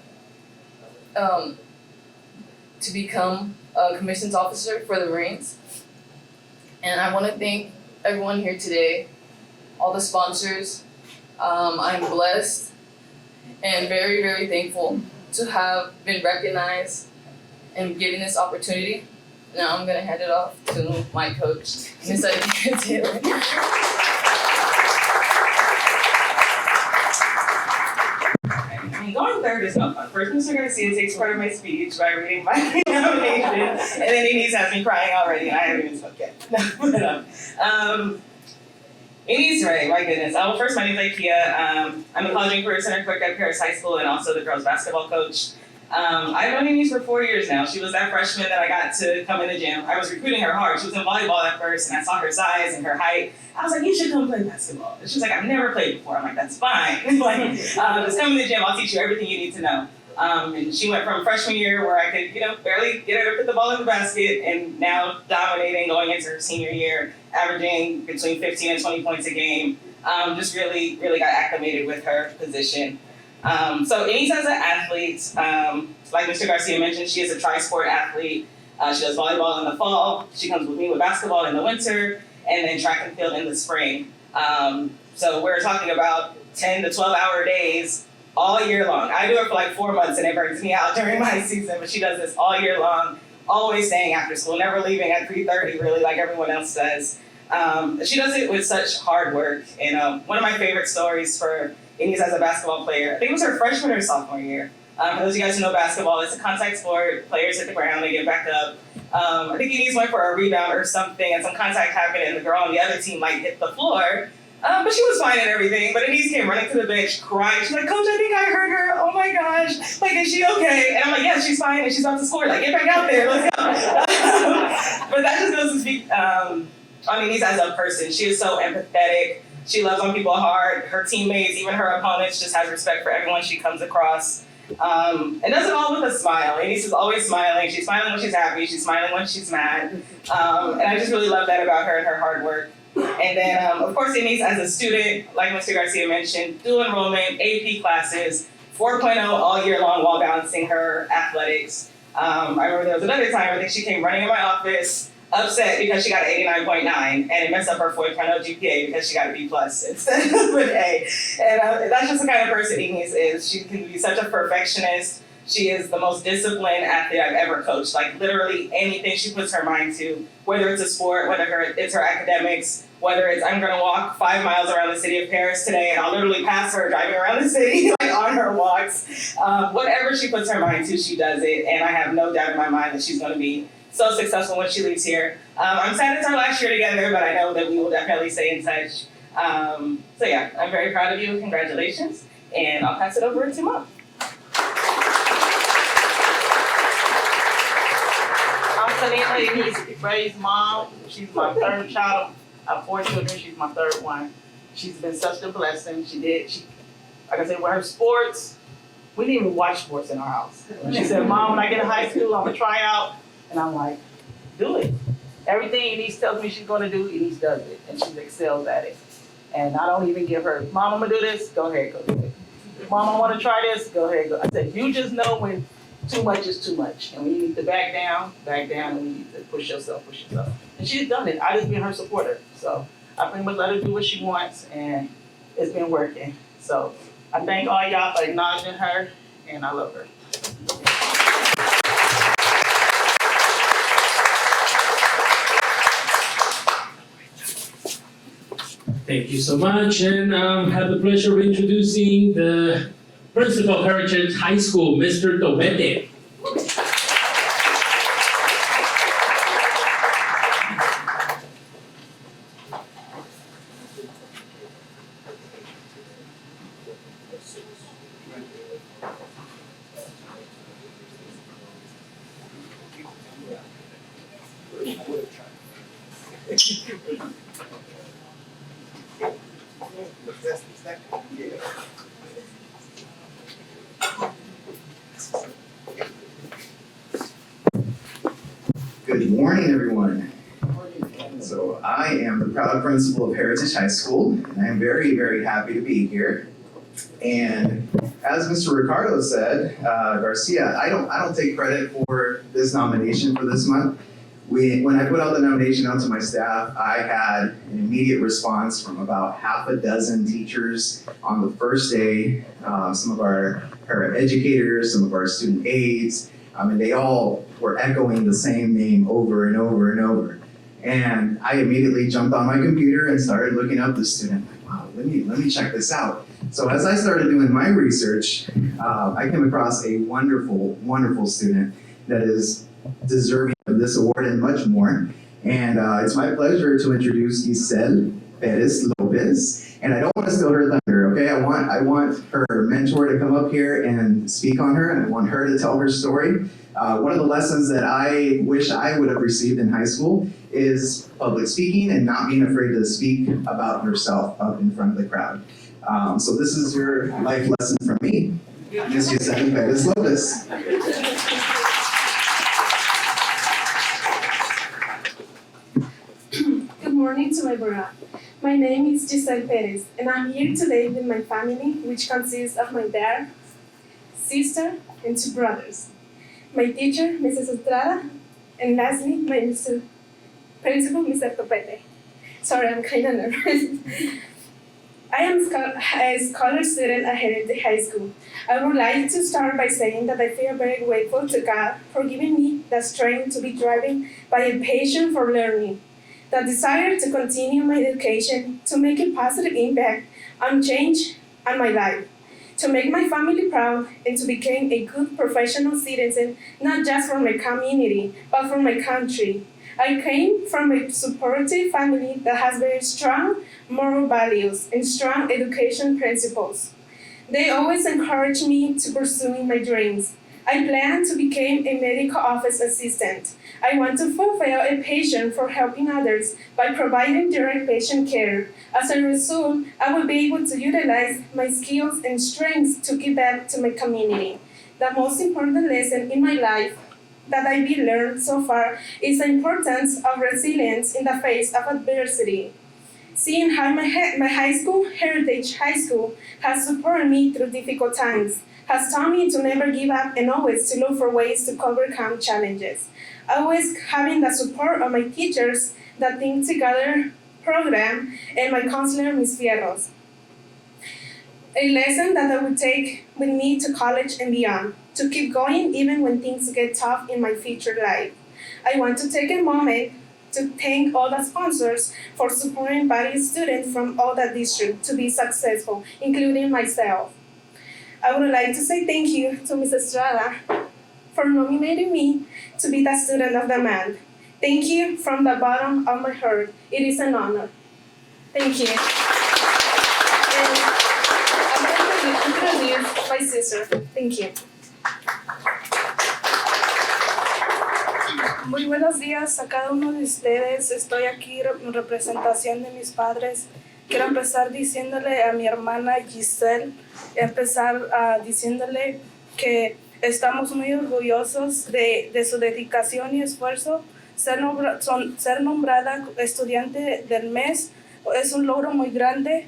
to become a commissions officer for the Marines. And I want to thank everyone here today, all the sponsors. I'm blessed and very, very thankful to have been recognized and given this opportunity. Now I'm gonna hand it off to my coach, Ms. Adina Taylor. I mean, going third is no fun. First, Mr. Garcia takes part of my speech by reading my nomination, and then Inez has me crying already, and I haven't even spoken yet. Inez Ray, my goodness. Well, first, my name is Ikea. I'm the College and Career Center clerk at Paris High School and also the girls' basketball coach. I've known Inez for 4 years now. She was that freshman that I got to come in the gym. I was recruiting her hard. She was in volleyball at first, and I saw her size and her height. I was like, you should come play basketball. And she was like, I've never played before. I'm like, that's fine. Just come in the gym. I'll teach you everything you need to know. And she went from freshman year where I could, barely get her to put the ball in the basket, and now dominating going into her senior year, averaging between 15 and 20 points a game. Just really, really got acclimated with her position. So Inez as an athlete, like Mr. Garcia mentioned, she is a tri-sport athlete. She does volleyball in the fall. She comes with me with basketball in the winter, and then track and field in the spring. So we're talking about 10 to 12 hour days all year long. I do it for like 4 months and it burns me out during my season, but she does this all year long, always staying after school, never leaving at 3:30 really like everyone else does. She does it with such hard work. And one of my favorite stories for Inez as a basketball player, I think it was her freshman or sophomore year. For those of you guys who know basketball, it's a contact sport. Players hit the ground, they get back up. I think Inez went for a rebound or something, and some contact happened, and the girl on the other team hit the floor. But she was fine and everything. But Inez came running to the bench, crying. She's like, "Coach, I think I hurt her. Oh my gosh! Is she okay?" And I'm like, "Yeah, she's fine, and she's about to score. Get back out there. Let's go." But that just goes to speak on Inez as a person. She is so empathetic. She loves on people hard. Her teammates, even her opponents, just has respect for everyone she comes across. And does it all with a smile. Inez is always smiling. She's smiling when she's happy. She's smiling when she's mad. And I just really love that about her and her hard work. And then, of course, Inez as a student, like Mr. Garcia mentioned, dual enrollment, AP classes, 4.0 all year long while balancing her athletics. I remember there was another time I think she came running in my office, upset because she got an 89.9 and it messed up her 4.0 GPA because she got a B+ instead of an A. And that's just the kind of person Inez is. She can be such a perfectionist. She is the most disciplined athlete I've ever coached. Literally anything she puts her mind to, whether it's a sport, whether it's her academics, whether it's I'm gonna walk 5 miles around the city of Paris today and I'll literally pass her driving around the city on her walks. Whatever she puts her mind to, she does it. And I have no doubt in my mind that she's gonna be so successful when she leaves here. I'm sad it's our last year together, but I know that we will definitely stay in touch. So yeah, I'm very proud of you. Congratulations. And I'll pass it over to Mom. I'm Selena Inez Ray's mom. She's my third child. I have 4 children. She's my third one. She's been such a blessing. Like I said, with her sports, we didn't even watch sports in our house. She said, "Mom, when I get to high school, I'm gonna try out." And I'm like, "Do it." Everything Inez tells me she's gonna do, Inez does it, and she excels at it. And I don't even give her, "Mom, I'm gonna do this." Go ahead, go do it. "Mom, I want to try this." Go ahead, go. I said, "You just know when too much is too much, and when you need to back down, and when you need to push yourself, push yourself." And she's done it. I just been her supporter, so I pretty much let her do what she wants, and it's been working. So I thank all y'all for acknowledging her, and I love her. Thank you so much, and have the pleasure of introducing the principal of Heritage High School, Mr. Tobete. Good morning, everyone. So I am the proud principal of Heritage High School, and I am very, very happy to be here. And as Mr. Ricardo said, Garcia, I don't take credit for this nomination for this month. When I put out the nomination out to my staff, I had an immediate response from about half a dozen teachers on the first day, some of our educators, some of our student aides, and they all were echoing the same name over and over and over. And I immediately jumped on my computer and started looking up the student. Like, wow, let me check this out. So as I started doing my research, I came across a wonderful, wonderful student that is deserving of this award and much more. And it's my pleasure to introduce Giselle Perez Lopez. And I don't want to steal her thunder, okay? I want her mentor to come up here and speak on her, and I want her to tell her story. One of the lessons that I wish I would have received in high school is public speaking and not being afraid to speak about yourself up in front of the crowd. So this is your life lesson from me, Ms. Giselle Perez Lopez. Good morning to my brother. My name is Giselle Perez, and I'm here today with my family, which consists of my dad, sister, and 2 brothers. My teacher, Mrs. Estrada, and lastly, my Mr. Principal, Mr. Topete. Sorry, I'm kind of nervous. I am a scholar student at Heritage High School. I would like to start by saying that I feel very grateful to God for giving me the strength to be driven by a passion for learning, the desire to continue my education, to make a positive impact on change and my life, to make my family proud, and to become a good professional citizen, not just for my community, but for my country. I came from a supportive family that has very strong moral values and strong education principles. They always encouraged me to pursue my dreams. I plan to become a medical office assistant. I want to fulfill a passion for helping others by providing direct patient care. As a result, I will be able to utilize my skills and strengths to give back to my community. The most important lesson in my life that I've learned so far is the importance of resilience in the face of adversity. Seeing how my high school, Heritage High School, has supported me through difficult times, has taught me to never give up and always to look for ways to overcome challenges. Always having the support of my teachers, the Think Together program, and my counselor, Ms. Fierros. A lesson that I would take with me to college and beyond, to keep going even when things get tough in my future life. I want to take a moment to thank all the sponsors for supporting various students from all the districts to be successful, including myself. I would like to say thank you to Ms. Estrada for nominating me to be the student of the month. Thank you from the bottom of my heart. It is an honor. Thank you. And I'm going to introduce my sister. Thank you. Muy buenos días a cada uno de ustedes. Estoy aquí en representación de mis padres. Quiero empezar diciéndole a mi hermana Giselle, diciéndole que estamos muy orgullosos de su dedicación y esfuerzo. Ser nombrada estudiante del mes es un logro muy grande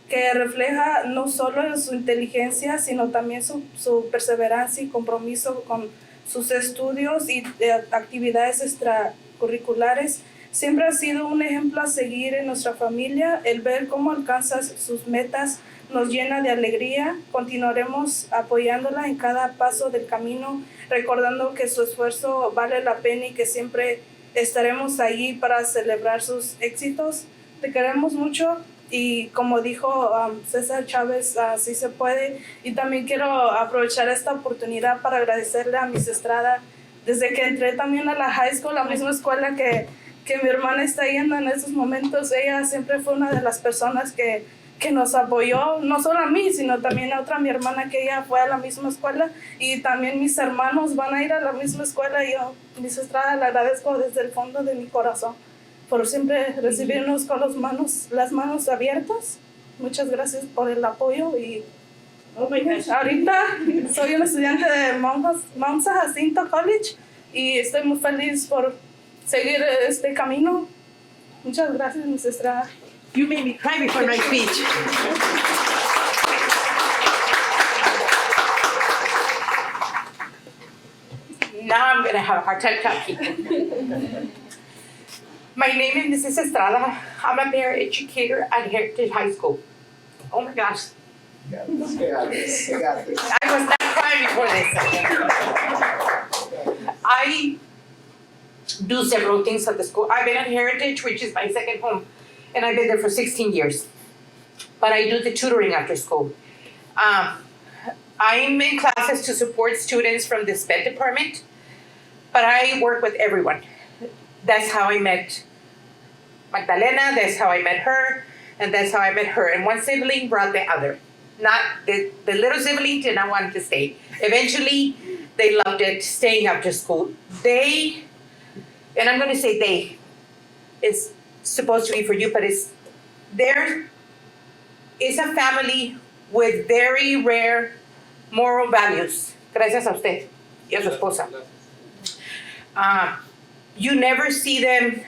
que refleja no solo su inteligencia, sino también su perseverancia y compromiso con sus estudios y actividades extracurriculares. Siempre ha sido un ejemplo a seguir en nuestra familia. El ver cómo alcanza sus metas nos llena de alegría. Continuaremos apoyándola en cada paso del camino, recordando que su esfuerzo vale la pena y que siempre estaremos ahí para celebrar sus éxitos. Te queremos mucho y como dijo César Chávez, sí se puede. Y también quiero aprovechar esta oportunidad para agradecerle a Miss Estrada. Desde que entré también a la high school, la misma escuela que mi hermana está yendo en estos momentos, ella siempre fue una de las personas que nos apoyó, no solo a mí, sino también a mi hermana, que ella fue a la misma escuela, y también mis hermanos van a ir a la misma escuela. Y yo, Miss Estrada, le agradezco desde el fondo de mi corazón por siempre recibirnos con las manos abiertas. Muchas gracias por el apoyo. Y ahorita soy una estudiante de Mount Jacinto College. y estoy muy feliz por seguir este camino. Muchas gracias, Ms. Estrada. You made me cry before my speech. Now I'm gonna have a hard time talking. My name is Mrs. Estrada. I'm a peer educator at Heritage High School. Oh my gosh. I was not crying before this. I do several things at the school. I've been at Heritage, which is my second home, and I've been there for 16 years. But I do the tutoring after school. I'm in classes to support students from the SPED department, but I work with everyone. That's how I met Magdalena, that's how I met her, and that's how I met her. And one sibling brought the other. Not the little sibling did not want to stay. Eventually, they loved it, staying after school. They, and I'm gonna say they, it's supposed to be for you, but it's there is a family with very rare moral values. Gracias a usted y a su esposa. You never see them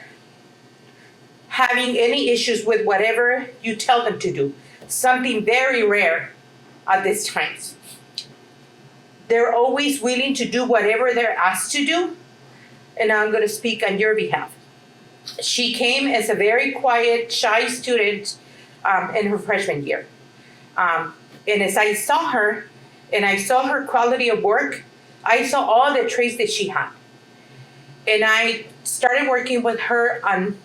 having any issues with whatever you tell them to do. Something very rare at this time. They're always willing to do whatever they're asked to do, and I'm going to speak on your behalf. She came as a very quiet, shy student in her freshman year. And as I saw her, and I saw her quality of work, I saw all the traits that she had. And I started working with her on,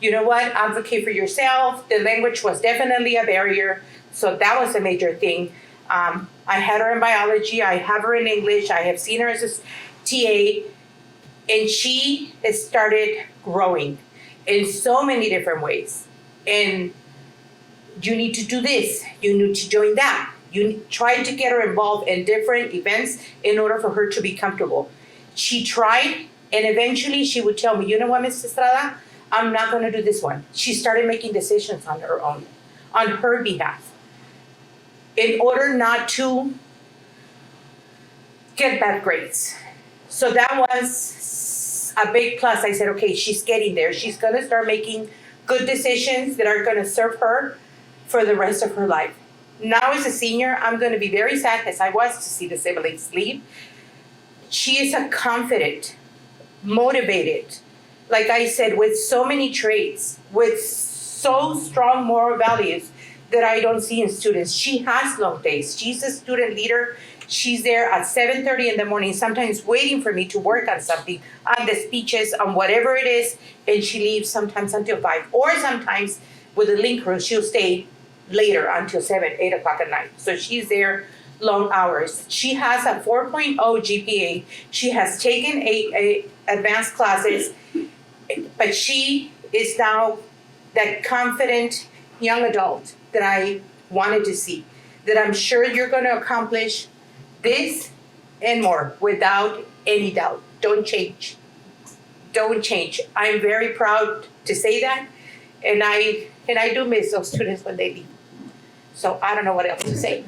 you know what, advocate for yourself. The language was definitely a barrier, so that was a major thing. I had her in biology, I have her in English, I have seen her as a TA, and she has started growing in so many different ways. And you need to do this, you need to join that. You try to get her involved in different events in order for her to be comfortable. She tried, and eventually she would tell me, you know what, Ms. Estrada, I'm not gonna do this one. She started making decisions on her own, on her behalf, in order not to get bad grades. So that was a big plus. I said, okay, she's getting there. She's gonna start making good decisions that are gonna serve her for the rest of her life. Now as a senior, I'm gonna be very sad, as I was, to see the siblings leave. She is a confident, motivated, like I said, with so many traits, with so strong moral values that I don't see in students. She has long days. She's a student leader. She's there at 7:30 in the morning, sometimes waiting for me to work on something, on the speeches, on whatever it is, and she leaves sometimes until 5. Or sometimes with the link room, she'll stay later until 7, 8 o'clock at night. So she's there long hours. She has a 4.0 GPA. She has taken a advanced classes, but she is now that confident young adult that I wanted to see, that I'm sure you're gonna accomplish this and more without any doubt. Don't change. Don't change. I'm very proud to say that, and I do miss those students when they leave. So I don't know what else to say.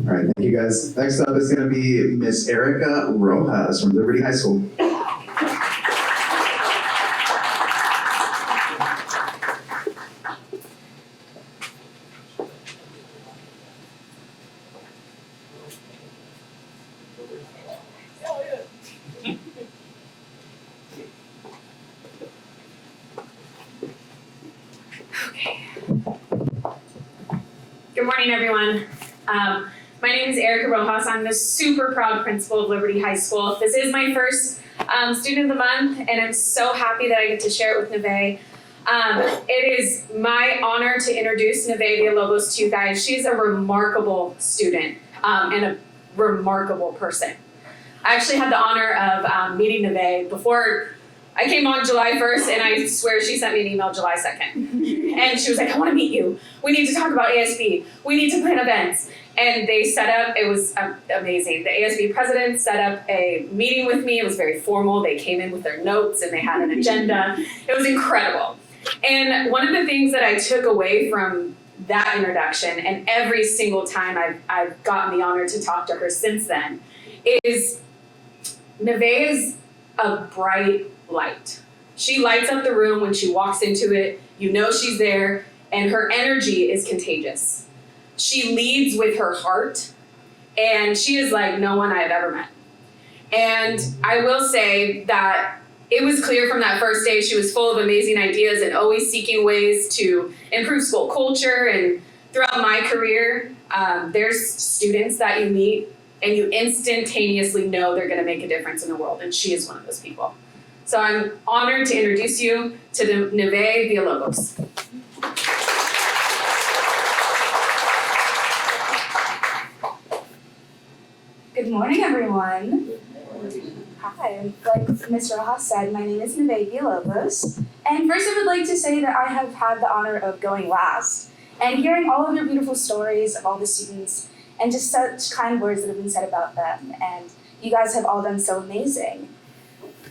All right, thank you guys. Next up is going to be Miss Erica Rojas from Liberty High School. Good morning, everyone. My name is Erica Rojas. I'm the super proud principal of Liberty High School. This is my first Student of the Month, and I'm so happy that I get to share it with Neve. It is my honor to introduce Neve Villalobos to you guys. She's a remarkable student and a remarkable person. I actually had the honor of meeting Neve before I came on July 1st, and I swear she sent me an email July 2nd. And she was like, I want to meet you. We need to talk about ASB. We need to plan events. And they set up, it was amazing. The ASB president set up a meeting with me. It was very formal. They came in with their notes and they had an agenda. It was incredible. And one of the things that I took away from that introduction, and every single time I've gotten the honor to talk to her since then, is Neve is a bright light. She lights up the room when she walks into it. You know she's there, and her energy is contagious. She leads with her heart, and she is like no one I've ever met. And I will say that it was clear from that first day she was full of amazing ideas and always seeking ways to improve school culture. And throughout my career, there's students that you meet and you instantaneously know they're gonna make a difference in the world, and she is one of those people. So I'm honored to introduce you to Neve Villalobos. Good morning, everyone. Hi, like Mr. Rojas said, my name is Neve Villalobos. And first I would like to say that I have had the honor of going last and hearing all of your beautiful stories of all the students and just such kind words that have been said about them. And you guys have all done so amazing.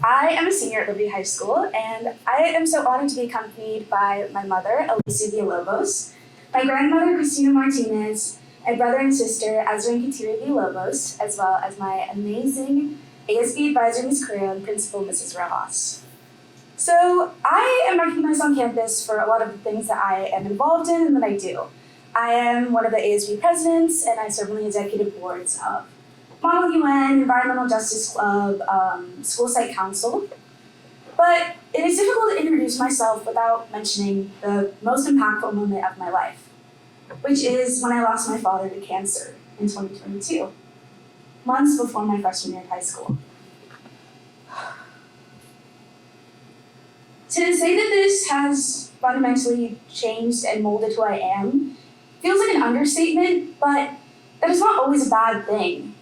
I am a senior at Liberty High School, and I am so honored to be accompanied by my mother, Alicia Villalobos, my grandmother, Cristina Martinez, my brother and sister, Ezra and Katira Villalobos, as well as my amazing ASB advisor, Ms. Correa, and principal, Mrs. Rojas. So I am recognized on campus for a lot of the things that I am involved in and that I do. I am one of the ASB presidents, and I serve on the executive boards of Model UN, Environmental Justice Club, School Site Council. But it is difficult to introduce myself without mentioning the most impactful moment of my life, which is when I lost my father to cancer in 2022, months before my freshman year of high school. To say that this has fundamentally changed and molded who I am feels like an understatement, but that is not always a bad thing.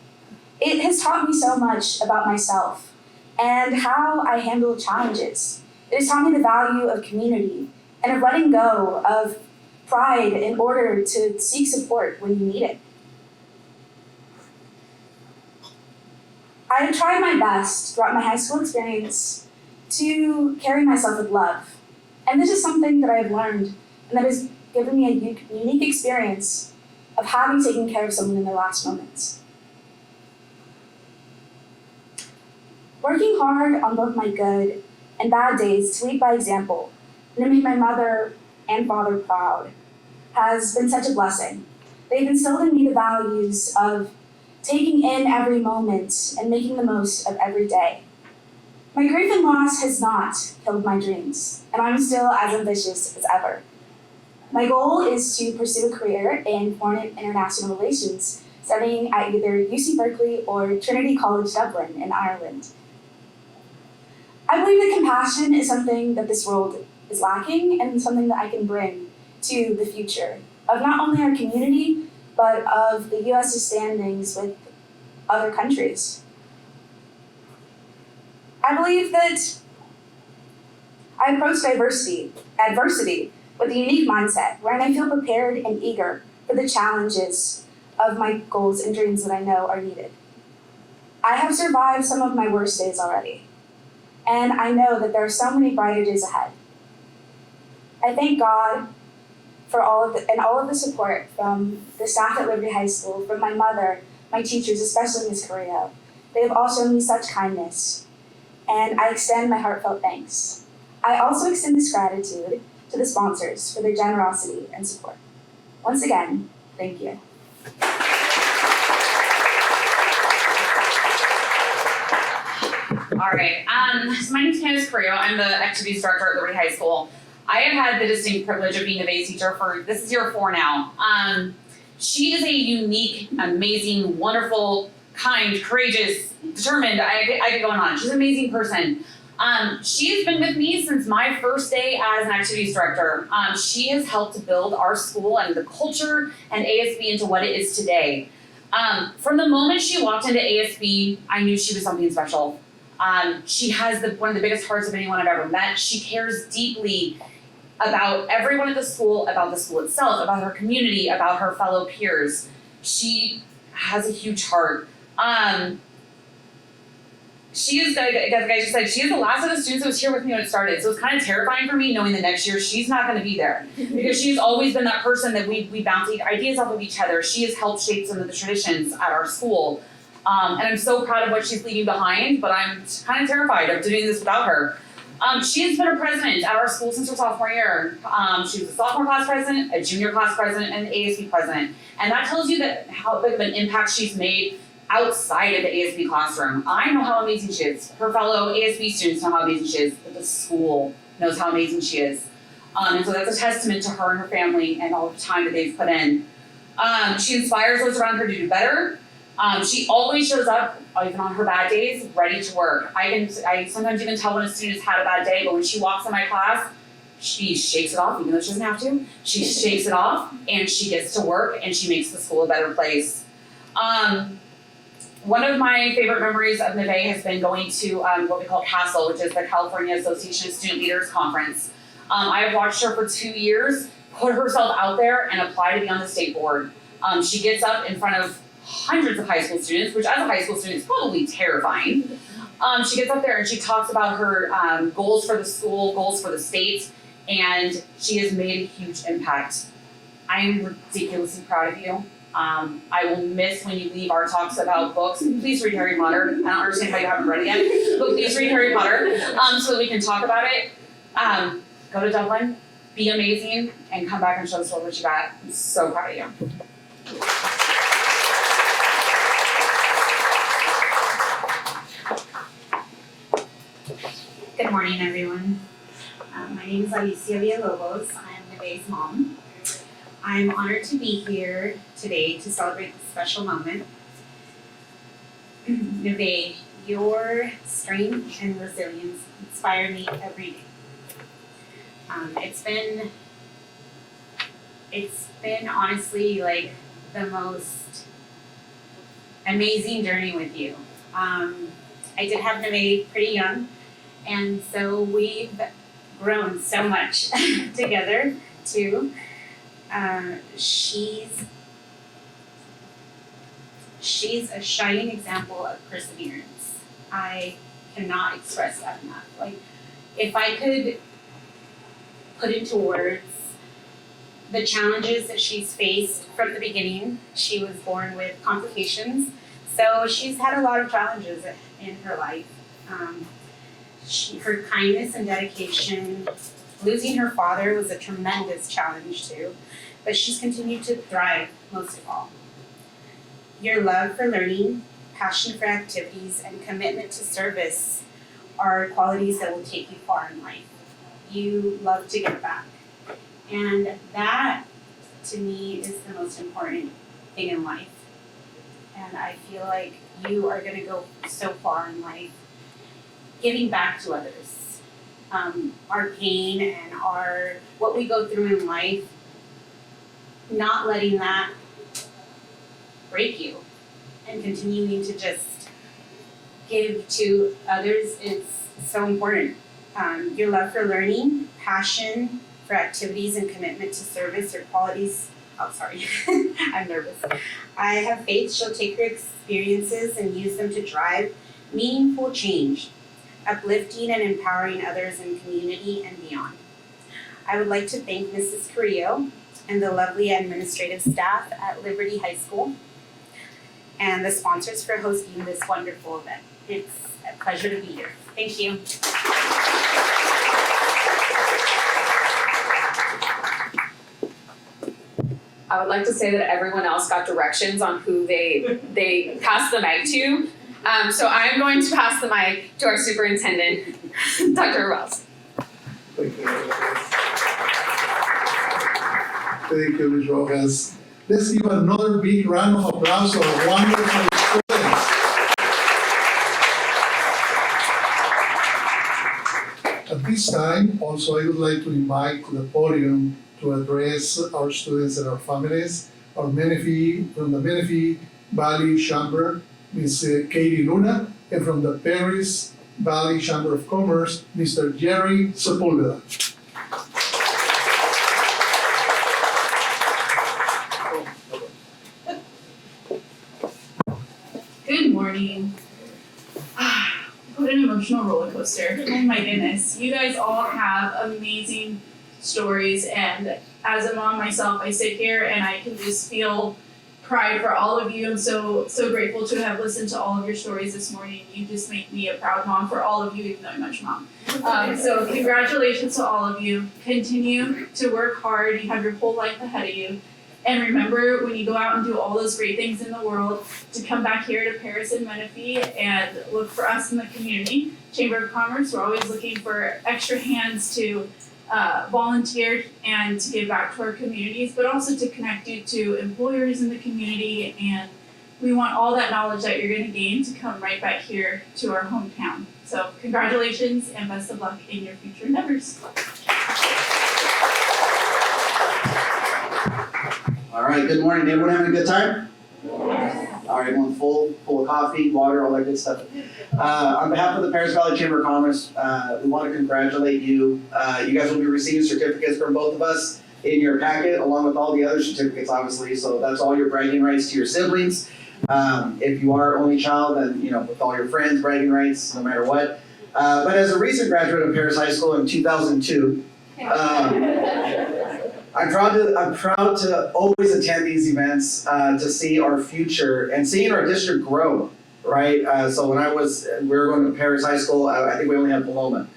It has taught me so much about myself and how I handle challenges. It has taught me the value of community and of letting go of pride in order to seek support when you need it. I have tried my best throughout my high school experience to carry myself with love. And this is something that I have learned and that has given me a unique experience of having taken care of someone in their last moments. Working hard on both my good and bad days to lead by example and to make my mother and father proud has been such a blessing. They've instilled in me the values of taking in every moment and making the most of every day. My grief and loss has not killed my dreams, and I'm still as ambitious as ever. My goal is to pursue a career in foreign and international relations, studying at either UC Berkeley or Trinity College Dublin in Ireland. I believe that compassion is something that this world is lacking and something that I can bring to the future of not only our community, but of the US's standings with other countries. I believe that I approach adversity with a unique mindset, wherein I feel prepared and eager for the challenges of my goals and dreams that I know are needed. I have survived some of my worst days already, and I know that there are so many brighter days ahead. I thank God for all of the support from the staff at Liberty High School, from my mother, my teachers, especially Ms. Correa. They have all shown me such kindness, and I extend my heartfelt thanks. I also extend this gratitude to the sponsors for their generosity and support. Once again, thank you. All right, so my name is Candace Carrillo. I'm the activities director at Liberty High School. I have had the distinct privilege of being a base teacher for, this is year 4 now. She is a unique, amazing, wonderful, kind, courageous, determined, I could go on. She's an amazing person. She has been with me since my first day as an activities director. She has helped to build our school and the culture and ASB into what it is today. From the moment she walked into ASB, I knew she was something special. She has one of the biggest hearts of anyone I've ever met. She cares deeply about everyone at the school, about the school itself, about her community, about her fellow peers. She has a huge heart. she is, like the guy just said, she is the last of the students that was here with me when it started. So it's kind of terrifying for me knowing that next year she's not going to be there. Because she's always been that person that we bounce ideas off of each other. She has helped shape some of the traditions at our school. And I'm so proud of what she's leaving behind, but I'm kind of terrified of doing this without her. She has been a president at our school since her sophomore year. She was a sophomore class president, a junior class president, and an ASB president. And that tells you that how big of an impact she's made outside of the ASB classroom. I know how amazing she is. Her fellow ASB students know how amazing she is, but the school knows how amazing she is. And so that's a testament to her and her family and all the time that they've put in. She inspires those around her to do better. She always shows up, even on her bad days, ready to work. I sometimes even tell when a student's had a bad day, but when she walks in my class, she shakes it off, even though she doesn't have to. She shakes it off, and she gets to work, and she makes the school a better place. One of my favorite memories of Neve has been going to what we call CASTLE, which is the California Association of Student Leaders Conference. I have watched her for 2 years put herself out there and apply to be on the state board. She gets up in front of hundreds of high school students, which as a high school student is probably terrifying. She gets up there and she talks about her goals for the school, goals for the state, and she has made a huge impact. I'm ridiculously proud of you. I will miss when you leave our talks about books. Please read Harry Potter. I don't understand how you haven't read it yet, but please read Harry Potter so that we can talk about it. Go to Dublin, be amazing, and come back and show us what you got. I'm so proud of you. Good morning, everyone. My name is Alicia Villalobos. I am Neve's mom. I'm honored to be here today to celebrate this special moment. Neve, your strength and resilience inspire me every day. It's been honestly like the most amazing journey with you. I did have Neve pretty young, and so we've grown so much together too. She's a shining example of perseverance. I cannot express that enough. Like, if I could put into words the challenges that she's faced from the beginning, she was born with complications, so she's had a lot of challenges in her life. Her kindness and dedication, losing her father was a tremendous challenge too, but she's continued to thrive most of all. Your love for learning, passion for activities, and commitment to service are qualities that will take you far in life. You love to give back, and that to me is the most important thing in life. And I feel like you are going to go so far in life giving back to others. Our pain and what we go through in life, not letting that break you and continuing to just give to others is so important. Your love for learning, passion for activities, and commitment to service are qualities. Oh, sorry, I'm nervous. I have faith she'll take her experiences and use them to drive meaningful change, uplifting and empowering others in community and beyond. I would like to thank Mrs. Carrillo and the lovely administrative staff at Liberty High School and the sponsors for hosting this wonderful event. It's a pleasure to be here. Thank you. I would like to say that everyone else got directions on who they passed the mic to. So I'm going to pass the mic to our superintendent, Dr. Wells. Thank you, Ms. Rojas. Let's give another big round of applause for our wonderful students. At this time, also, I would like to invite to the podium to address our students and our families, from the Menifee Valley Chamber, Ms. Katie Luna, and from the Paris Valley Chamber of Commerce, Mr. Jerry Sepulveda. Good morning. a roller coaster. Oh my goodness. You guys all have amazing stories, and as a mom myself, I sit here and I can just feel pride for all of you. I'm so grateful to have listened to all of your stories this morning. You just make me a proud mom for all of you, even though I'm not your mom. So congratulations to all of you. Continue to work hard. You have your whole life ahead of you. And remember, when you go out and do all those great things in the world, to come back here to Paris and Menifee and look for us in the community. Chamber of Commerce, we're always looking for extra hands to volunteer and to give back to our communities, but also to connect you to employers in the community. And we want all that knowledge that you're going to gain to come right back here to our hometown. So congratulations and best of luck in your future endeavors. All right, good morning. Everyone having a good time? All right, everyone full of coffee, water, all that good stuff. On behalf of the Paris Valley Chamber of Commerce, we want to congratulate you. You guys will be receiving certificates from both of us in your packet, along with all the other certificates, obviously. So that's all your bragging rights to your siblings. If you are only child, then with all your friends, bragging rights, no matter what. But as a recent graduate of Paris High School in 2002, I'm proud to always attend these events to see our future and seeing our district grow, right? So when we were going to Paris High School, I think we only had Paloma.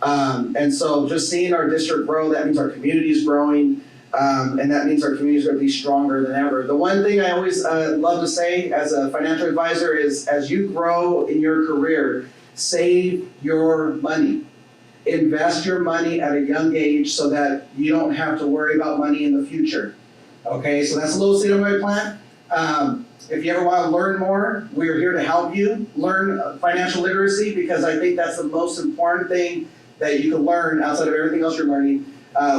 And so just seeing our district grow, that means our community is growing, and that means our community is going to be stronger than ever. The one thing I always love to say as a financial advisor is, as you grow in your career, save your money. Invest your money at a young age so that you don't have to worry about money in the future. Okay, so that's a little seed on my plant. If you ever want to learn more, we're here to help you learn financial literacy, because I think that's the most important thing that you can learn outside of everything else you're learning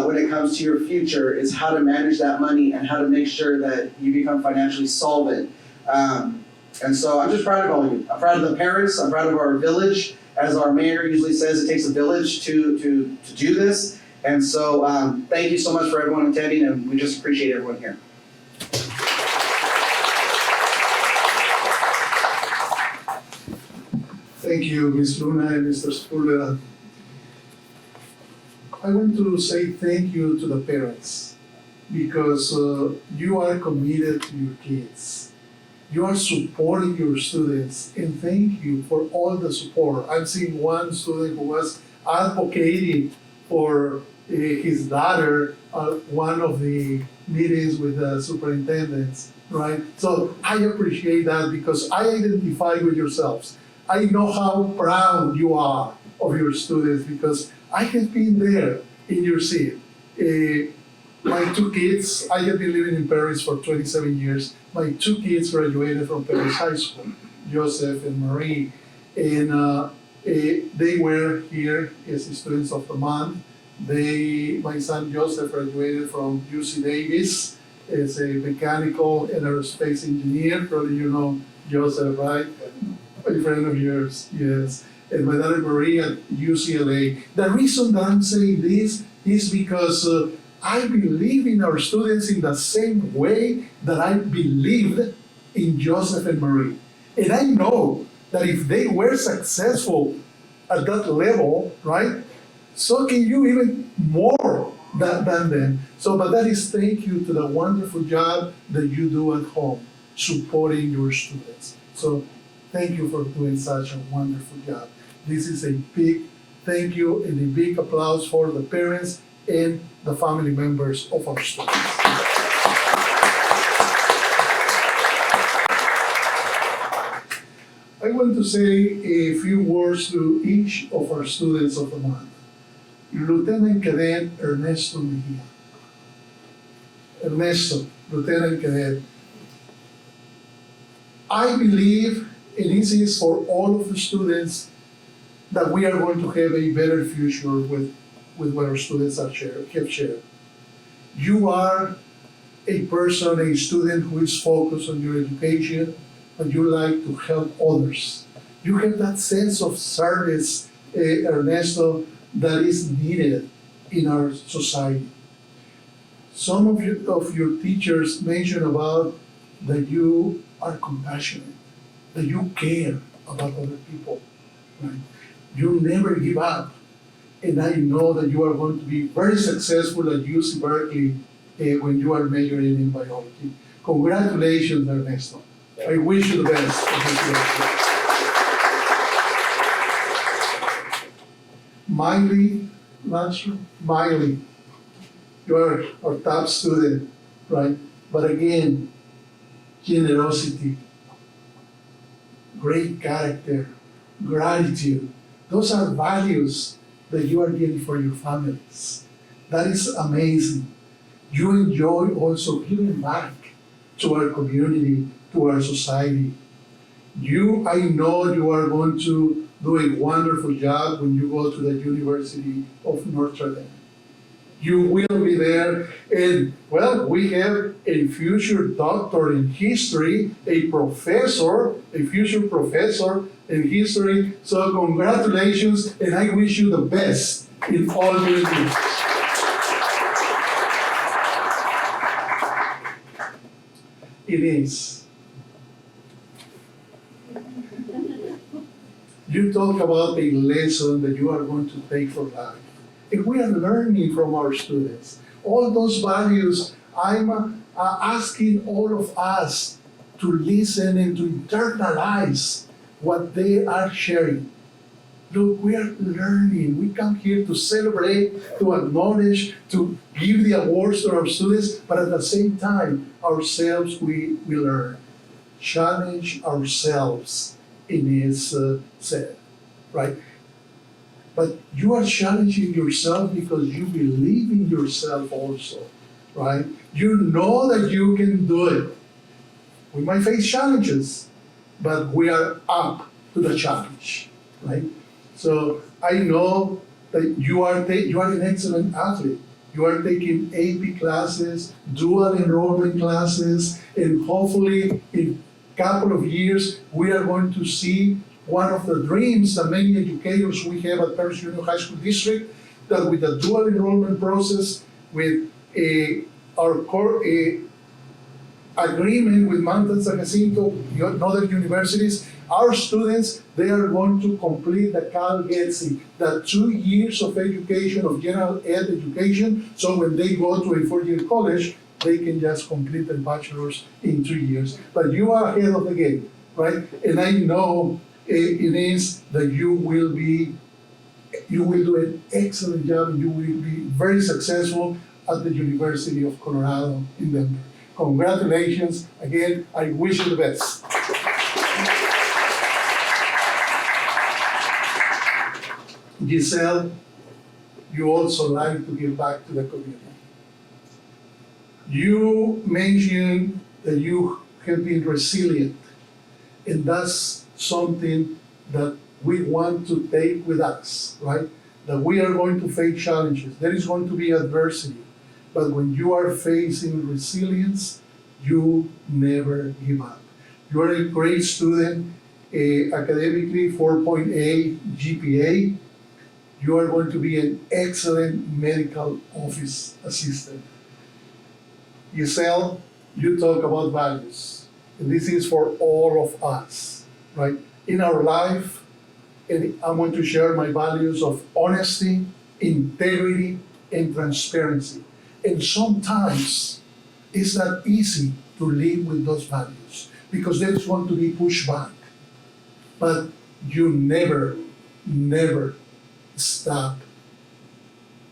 when it comes to your future, is how to manage that money and how to make sure that you become financially solvent. And so I'm just proud of all of you. I'm proud of the parents. I'm proud of our village. As our mayor usually says, it takes a village to do this. And so thank you so much for everyone attending, and we just appreciate everyone here. Thank you, Ms. Luna and Mr. Spurler. I want to say thank you to the parents, because you are committed to your kids. You are supporting your students, and thank you for all the support. I've seen one student who was advocating for his daughter at one of the meetings with the superintendents, right? So I appreciate that, because I identify with yourselves. I know how proud you are of your students, because I have been there in your seat. My two kids, I have been living in Paris for 27 years. My two kids graduated from Paris High School, Joseph and Marie, and they were here as students of the month. My son Joseph graduated from UC Davis as a mechanical and aerospace engineer. Probably you know Joseph, right? A friend of yours, yes. And my daughter Marie at UCLA. The reason that I'm saying this is because I believe in our students in the same way that I believed in Joseph and Marie. And I know that if they were successful at that level, right, so can you even more than them. So, but that is thank you to the wonderful job that you do at home, supporting your students. So thank you for doing such a wonderful job. This is a big thank you and a big applause for the parents and the family members of our students. I want to say a few words to each of our students of the month. Lieutenant Cadet Ernesto Mejia. Ernesto, Lieutenant Cadet. I believe, and this is for all of the students, that we are going to have a better future with what our students have shared. You are a person, a student who is focused on your education, and you like to help others. You have that sense of service, Ernesto, that is needed in our society. Some of your teachers mentioned about that you are compassionate, that you care about other people, right? You never give up. And I know that you are going to be very successful at UC Berkeley when you are majoring in biology. Congratulations, Ernesto. I wish you the best. Miley, not sure, Miley, you are our top student, right? But again, generosity, great character, gratitude, those are values that you are getting for your families. That is amazing. You enjoy also giving back to our community, to our society. I know you are going to do a wonderful job when you go to the University of Notre Dame. You will be there, and well, we have a future doctor in history, a future professor in history. So congratulations, and I wish you the best in all your endeavors. It is. You talk about a lesson that you are going to take for life. And we are learning from our students. All those values, I'm asking all of us to listen and to internalize what they are sharing. Look, we are learning. We come here to celebrate, to acknowledge, to give the awards to our students, but at the same time, ourselves, we learn. Challenge ourselves in his set, right? But you are challenging yourself because you believe in yourself also, right? You know that you can do it. We might face challenges, but we are up to the challenge, right? So I know that you are an excellent athlete. You are taking AP classes, dual enrollment classes, and hopefully in a couple of years, we are going to see one of the dreams that many educators we have at Paris Union High School District, that with the dual enrollment process, with our core agreement with Mountain San Jacinto and other universities, our students, they are going to complete the Cal GETSI, the 2 years of education, of general ed education, so when they go to a 4-year college, they can just complete their bachelor's in 2 years. But you are ahead of the game, right? And I know it is that you will do an excellent job, and you will be very successful at the University of Colorado in Denver. Congratulations. Again, I wish you the best. Giselle, you also like to give back to the community. You mentioned that you have been resilient, and that's something that we want to take with us, right? That we are going to face challenges. There is going to be adversity. But when you are facing resilience, you never give up. You are a great student, academically 4.8 GPA. You are going to be an excellent medical office assistant. Giselle, you talk about values. And this is for all of us, right? In our life, and I want to share my values of honesty, integrity, and transparency. And sometimes it's not easy to live with those values because there is going to be pushback. But you never stop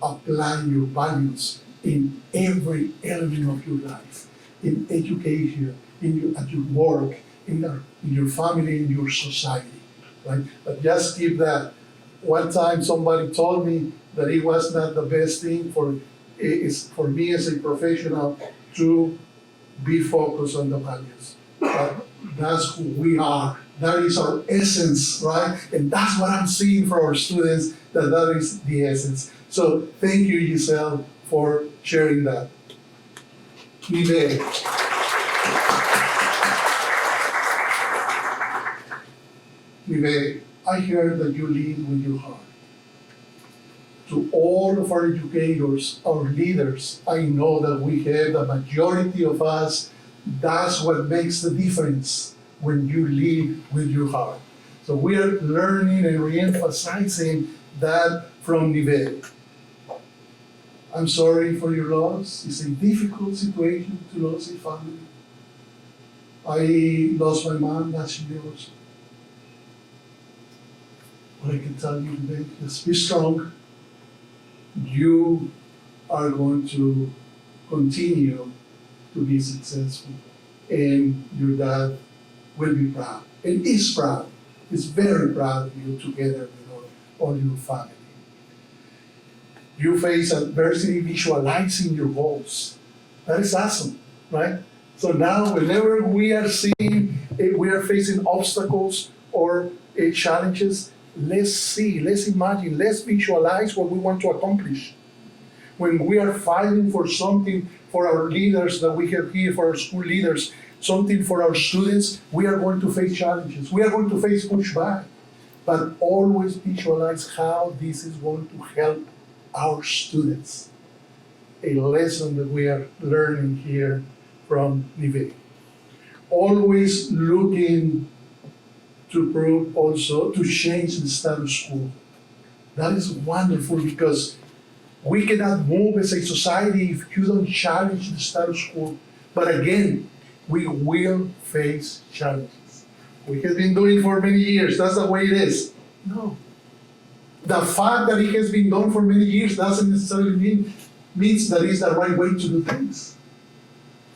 applying your values in every element of your life, in education, at your work, in your family, in your society, right? But just keep that. One time somebody told me that it was not the best thing for me as a professional to be focused on the values. But that's who we are. That is our essence, right? And that's what I'm seeing for our students, that is the essence. So thank you, Giselle, for sharing that. Nive. Nive, I heard that you lead with your heart. To all of our educators, our leaders, I know that we have the majority of us, that's what makes the difference when you lead with your heart. So we are learning and re-emphasizing that from Nivelle. I'm sorry for your loss. It's a difficult situation to lose a family. I lost my mom last year also. But I can tell you today, just be strong. You are going to continue to be successful, and your dad will be proud, and is proud. He's very proud of you together with all your family. You face adversity visualizing your goals. That is awesome, right? So now whenever we are facing obstacles or challenges, let's see, let's imagine, let's visualize what we want to accomplish. When we are fighting for something for our leaders that we have here, for our school leaders, something for our students, we are going to face challenges. We are going to face pushback. But always visualize how this is going to help our students. A lesson that we are learning here from Nivelle. Always looking to prove also to change the status quo. That is wonderful because we cannot move as a society if you don't challenge the status quo. But again, we will face challenges. We have been doing it for many years. That's the way it is. No. The fact that it has been done for many years doesn't necessarily means that it's the right way to do things.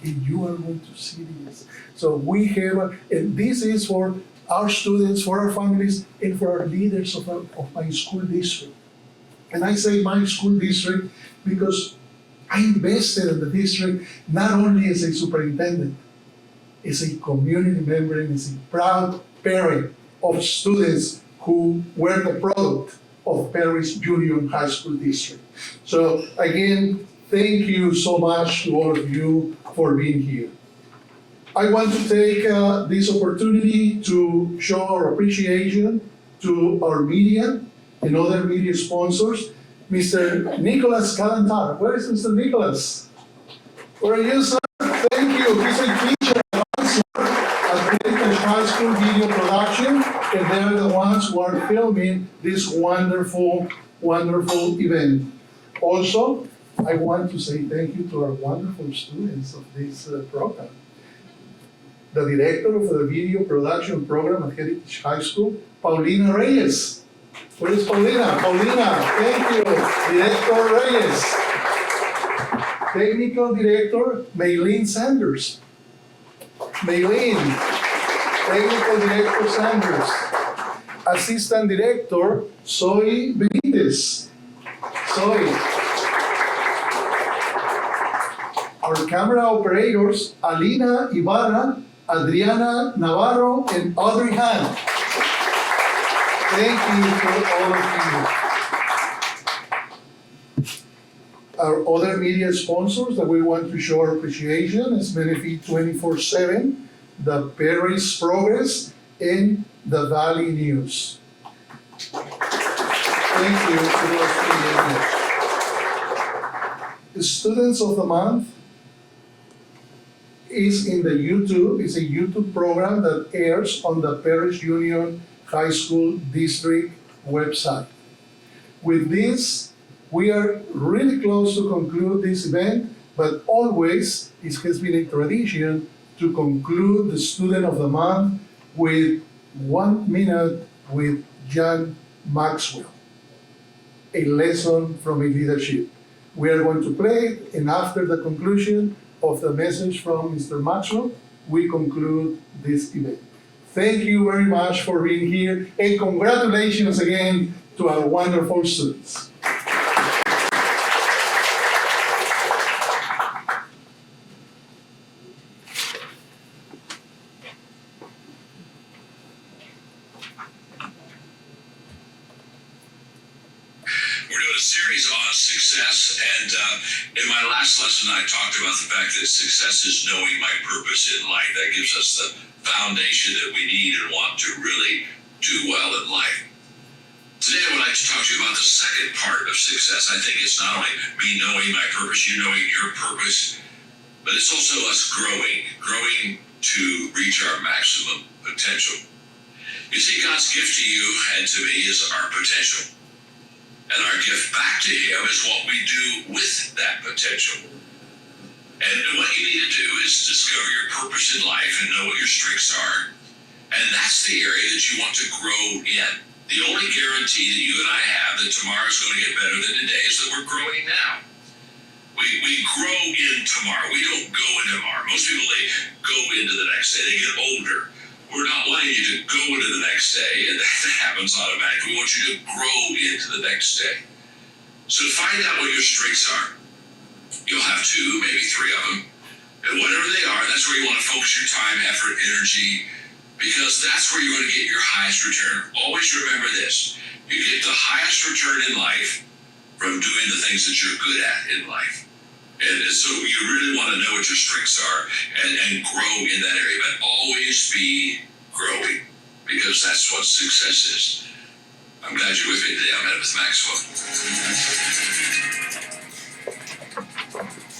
And you are going to see this. So we have, and this is for our students, for our families, and for our leaders of my school district. And I say my school district because I invested in the district not only as a superintendent, as a community member and as a proud parent of students who were the product of Perry's Junior High School District. So again, thank you so much to all of you for being here. I want to take this opportunity to show our appreciation to our media and other media sponsors. Mr. Nicholas Calantara. Where is Mr. Nicholas? Where are you, sir? Thank you. He's a teacher at British High School Video Production, and they're the ones who are filming this wonderful, wonderful event. Also, I want to say thank you to our wonderful students of this program. The director of the video production program at Heritage High School, Paulina Reyes. Where is Paulina? Paulina, thank you. Director Reyes. Technical Director, Maylene Sanders. Maylene. Technical Director Sanders. Assistant Director, Zoe Benitez. Zoe. Our camera operators, Alina Ibarra, Adriana Navarro, and Audrey Han. Thank you to all of you. Our other media sponsors that we want to show our appreciation is Benefit 24/7, the Paris Progress, and the Valley News. Thank you to those media. The Students of the Month is in the YouTube. It's a YouTube program that airs on the Paris Union High School District website. With this, we are really close to conclude this event, but always it has been a tradition to conclude the Student of the Month with 1 minute with John Maxwell, a lesson from a leadership. We are going to play it, and after the conclusion of the message from Mr. Maxwell, we conclude this event. Thank you very much for being here, and congratulations again to our wonderful students. Series on success, and in my last lesson I talked about the fact that success is knowing my purpose in life. That gives us the foundation that we need and want to really do well in life. Today I would like to talk to you about the second part of success. I think it's not only me knowing my purpose, you knowing your purpose, but it's also us growing to reach our maximum potential. You see, God's gift to you and to me is our potential. And our gift back to Him is what we do with that potential. And what you need to do is discover your purpose in life and know what your strengths are. And that's the area that you want to grow in. The only guarantee that you and I have that tomorrow's going to get better than today is that we're growing now. We grow in tomorrow. We don't go into tomorrow. Most people, they go into the next day. They get older. We're not wanting you to go into the next day, and that happens automatically. We want you to grow into the next day. So find out what your strengths are. You'll have 2, maybe 3 of them. And whatever they are, that's where you want to focus your time, effort, energy, because that's where you're going to get your highest return. Always remember this. You get the highest return in life from doing the things that you're good at in life. And so you really want to know what your strengths are and grow in that area, but always be growing, because that's what success is. I'm glad you're with me today. I'm Ed with Maxwell.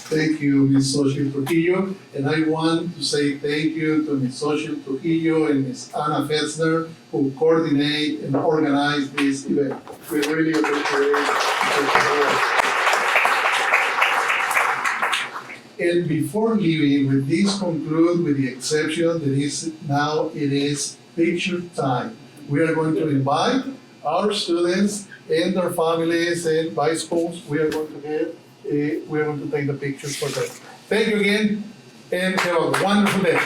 Thank you, Ms. Xochitl Trujillo. And I want to say thank you to Ms. Xochitl Trujillo and Ms. Anna Fetzner, who coordinate and organize this event. We really appreciate it. And before leaving, with this conclude with the exception that is now it is picture time. We are going to invite our students and their families and by schools. We are going to take the pictures for them. Thank you again and have a wonderful day.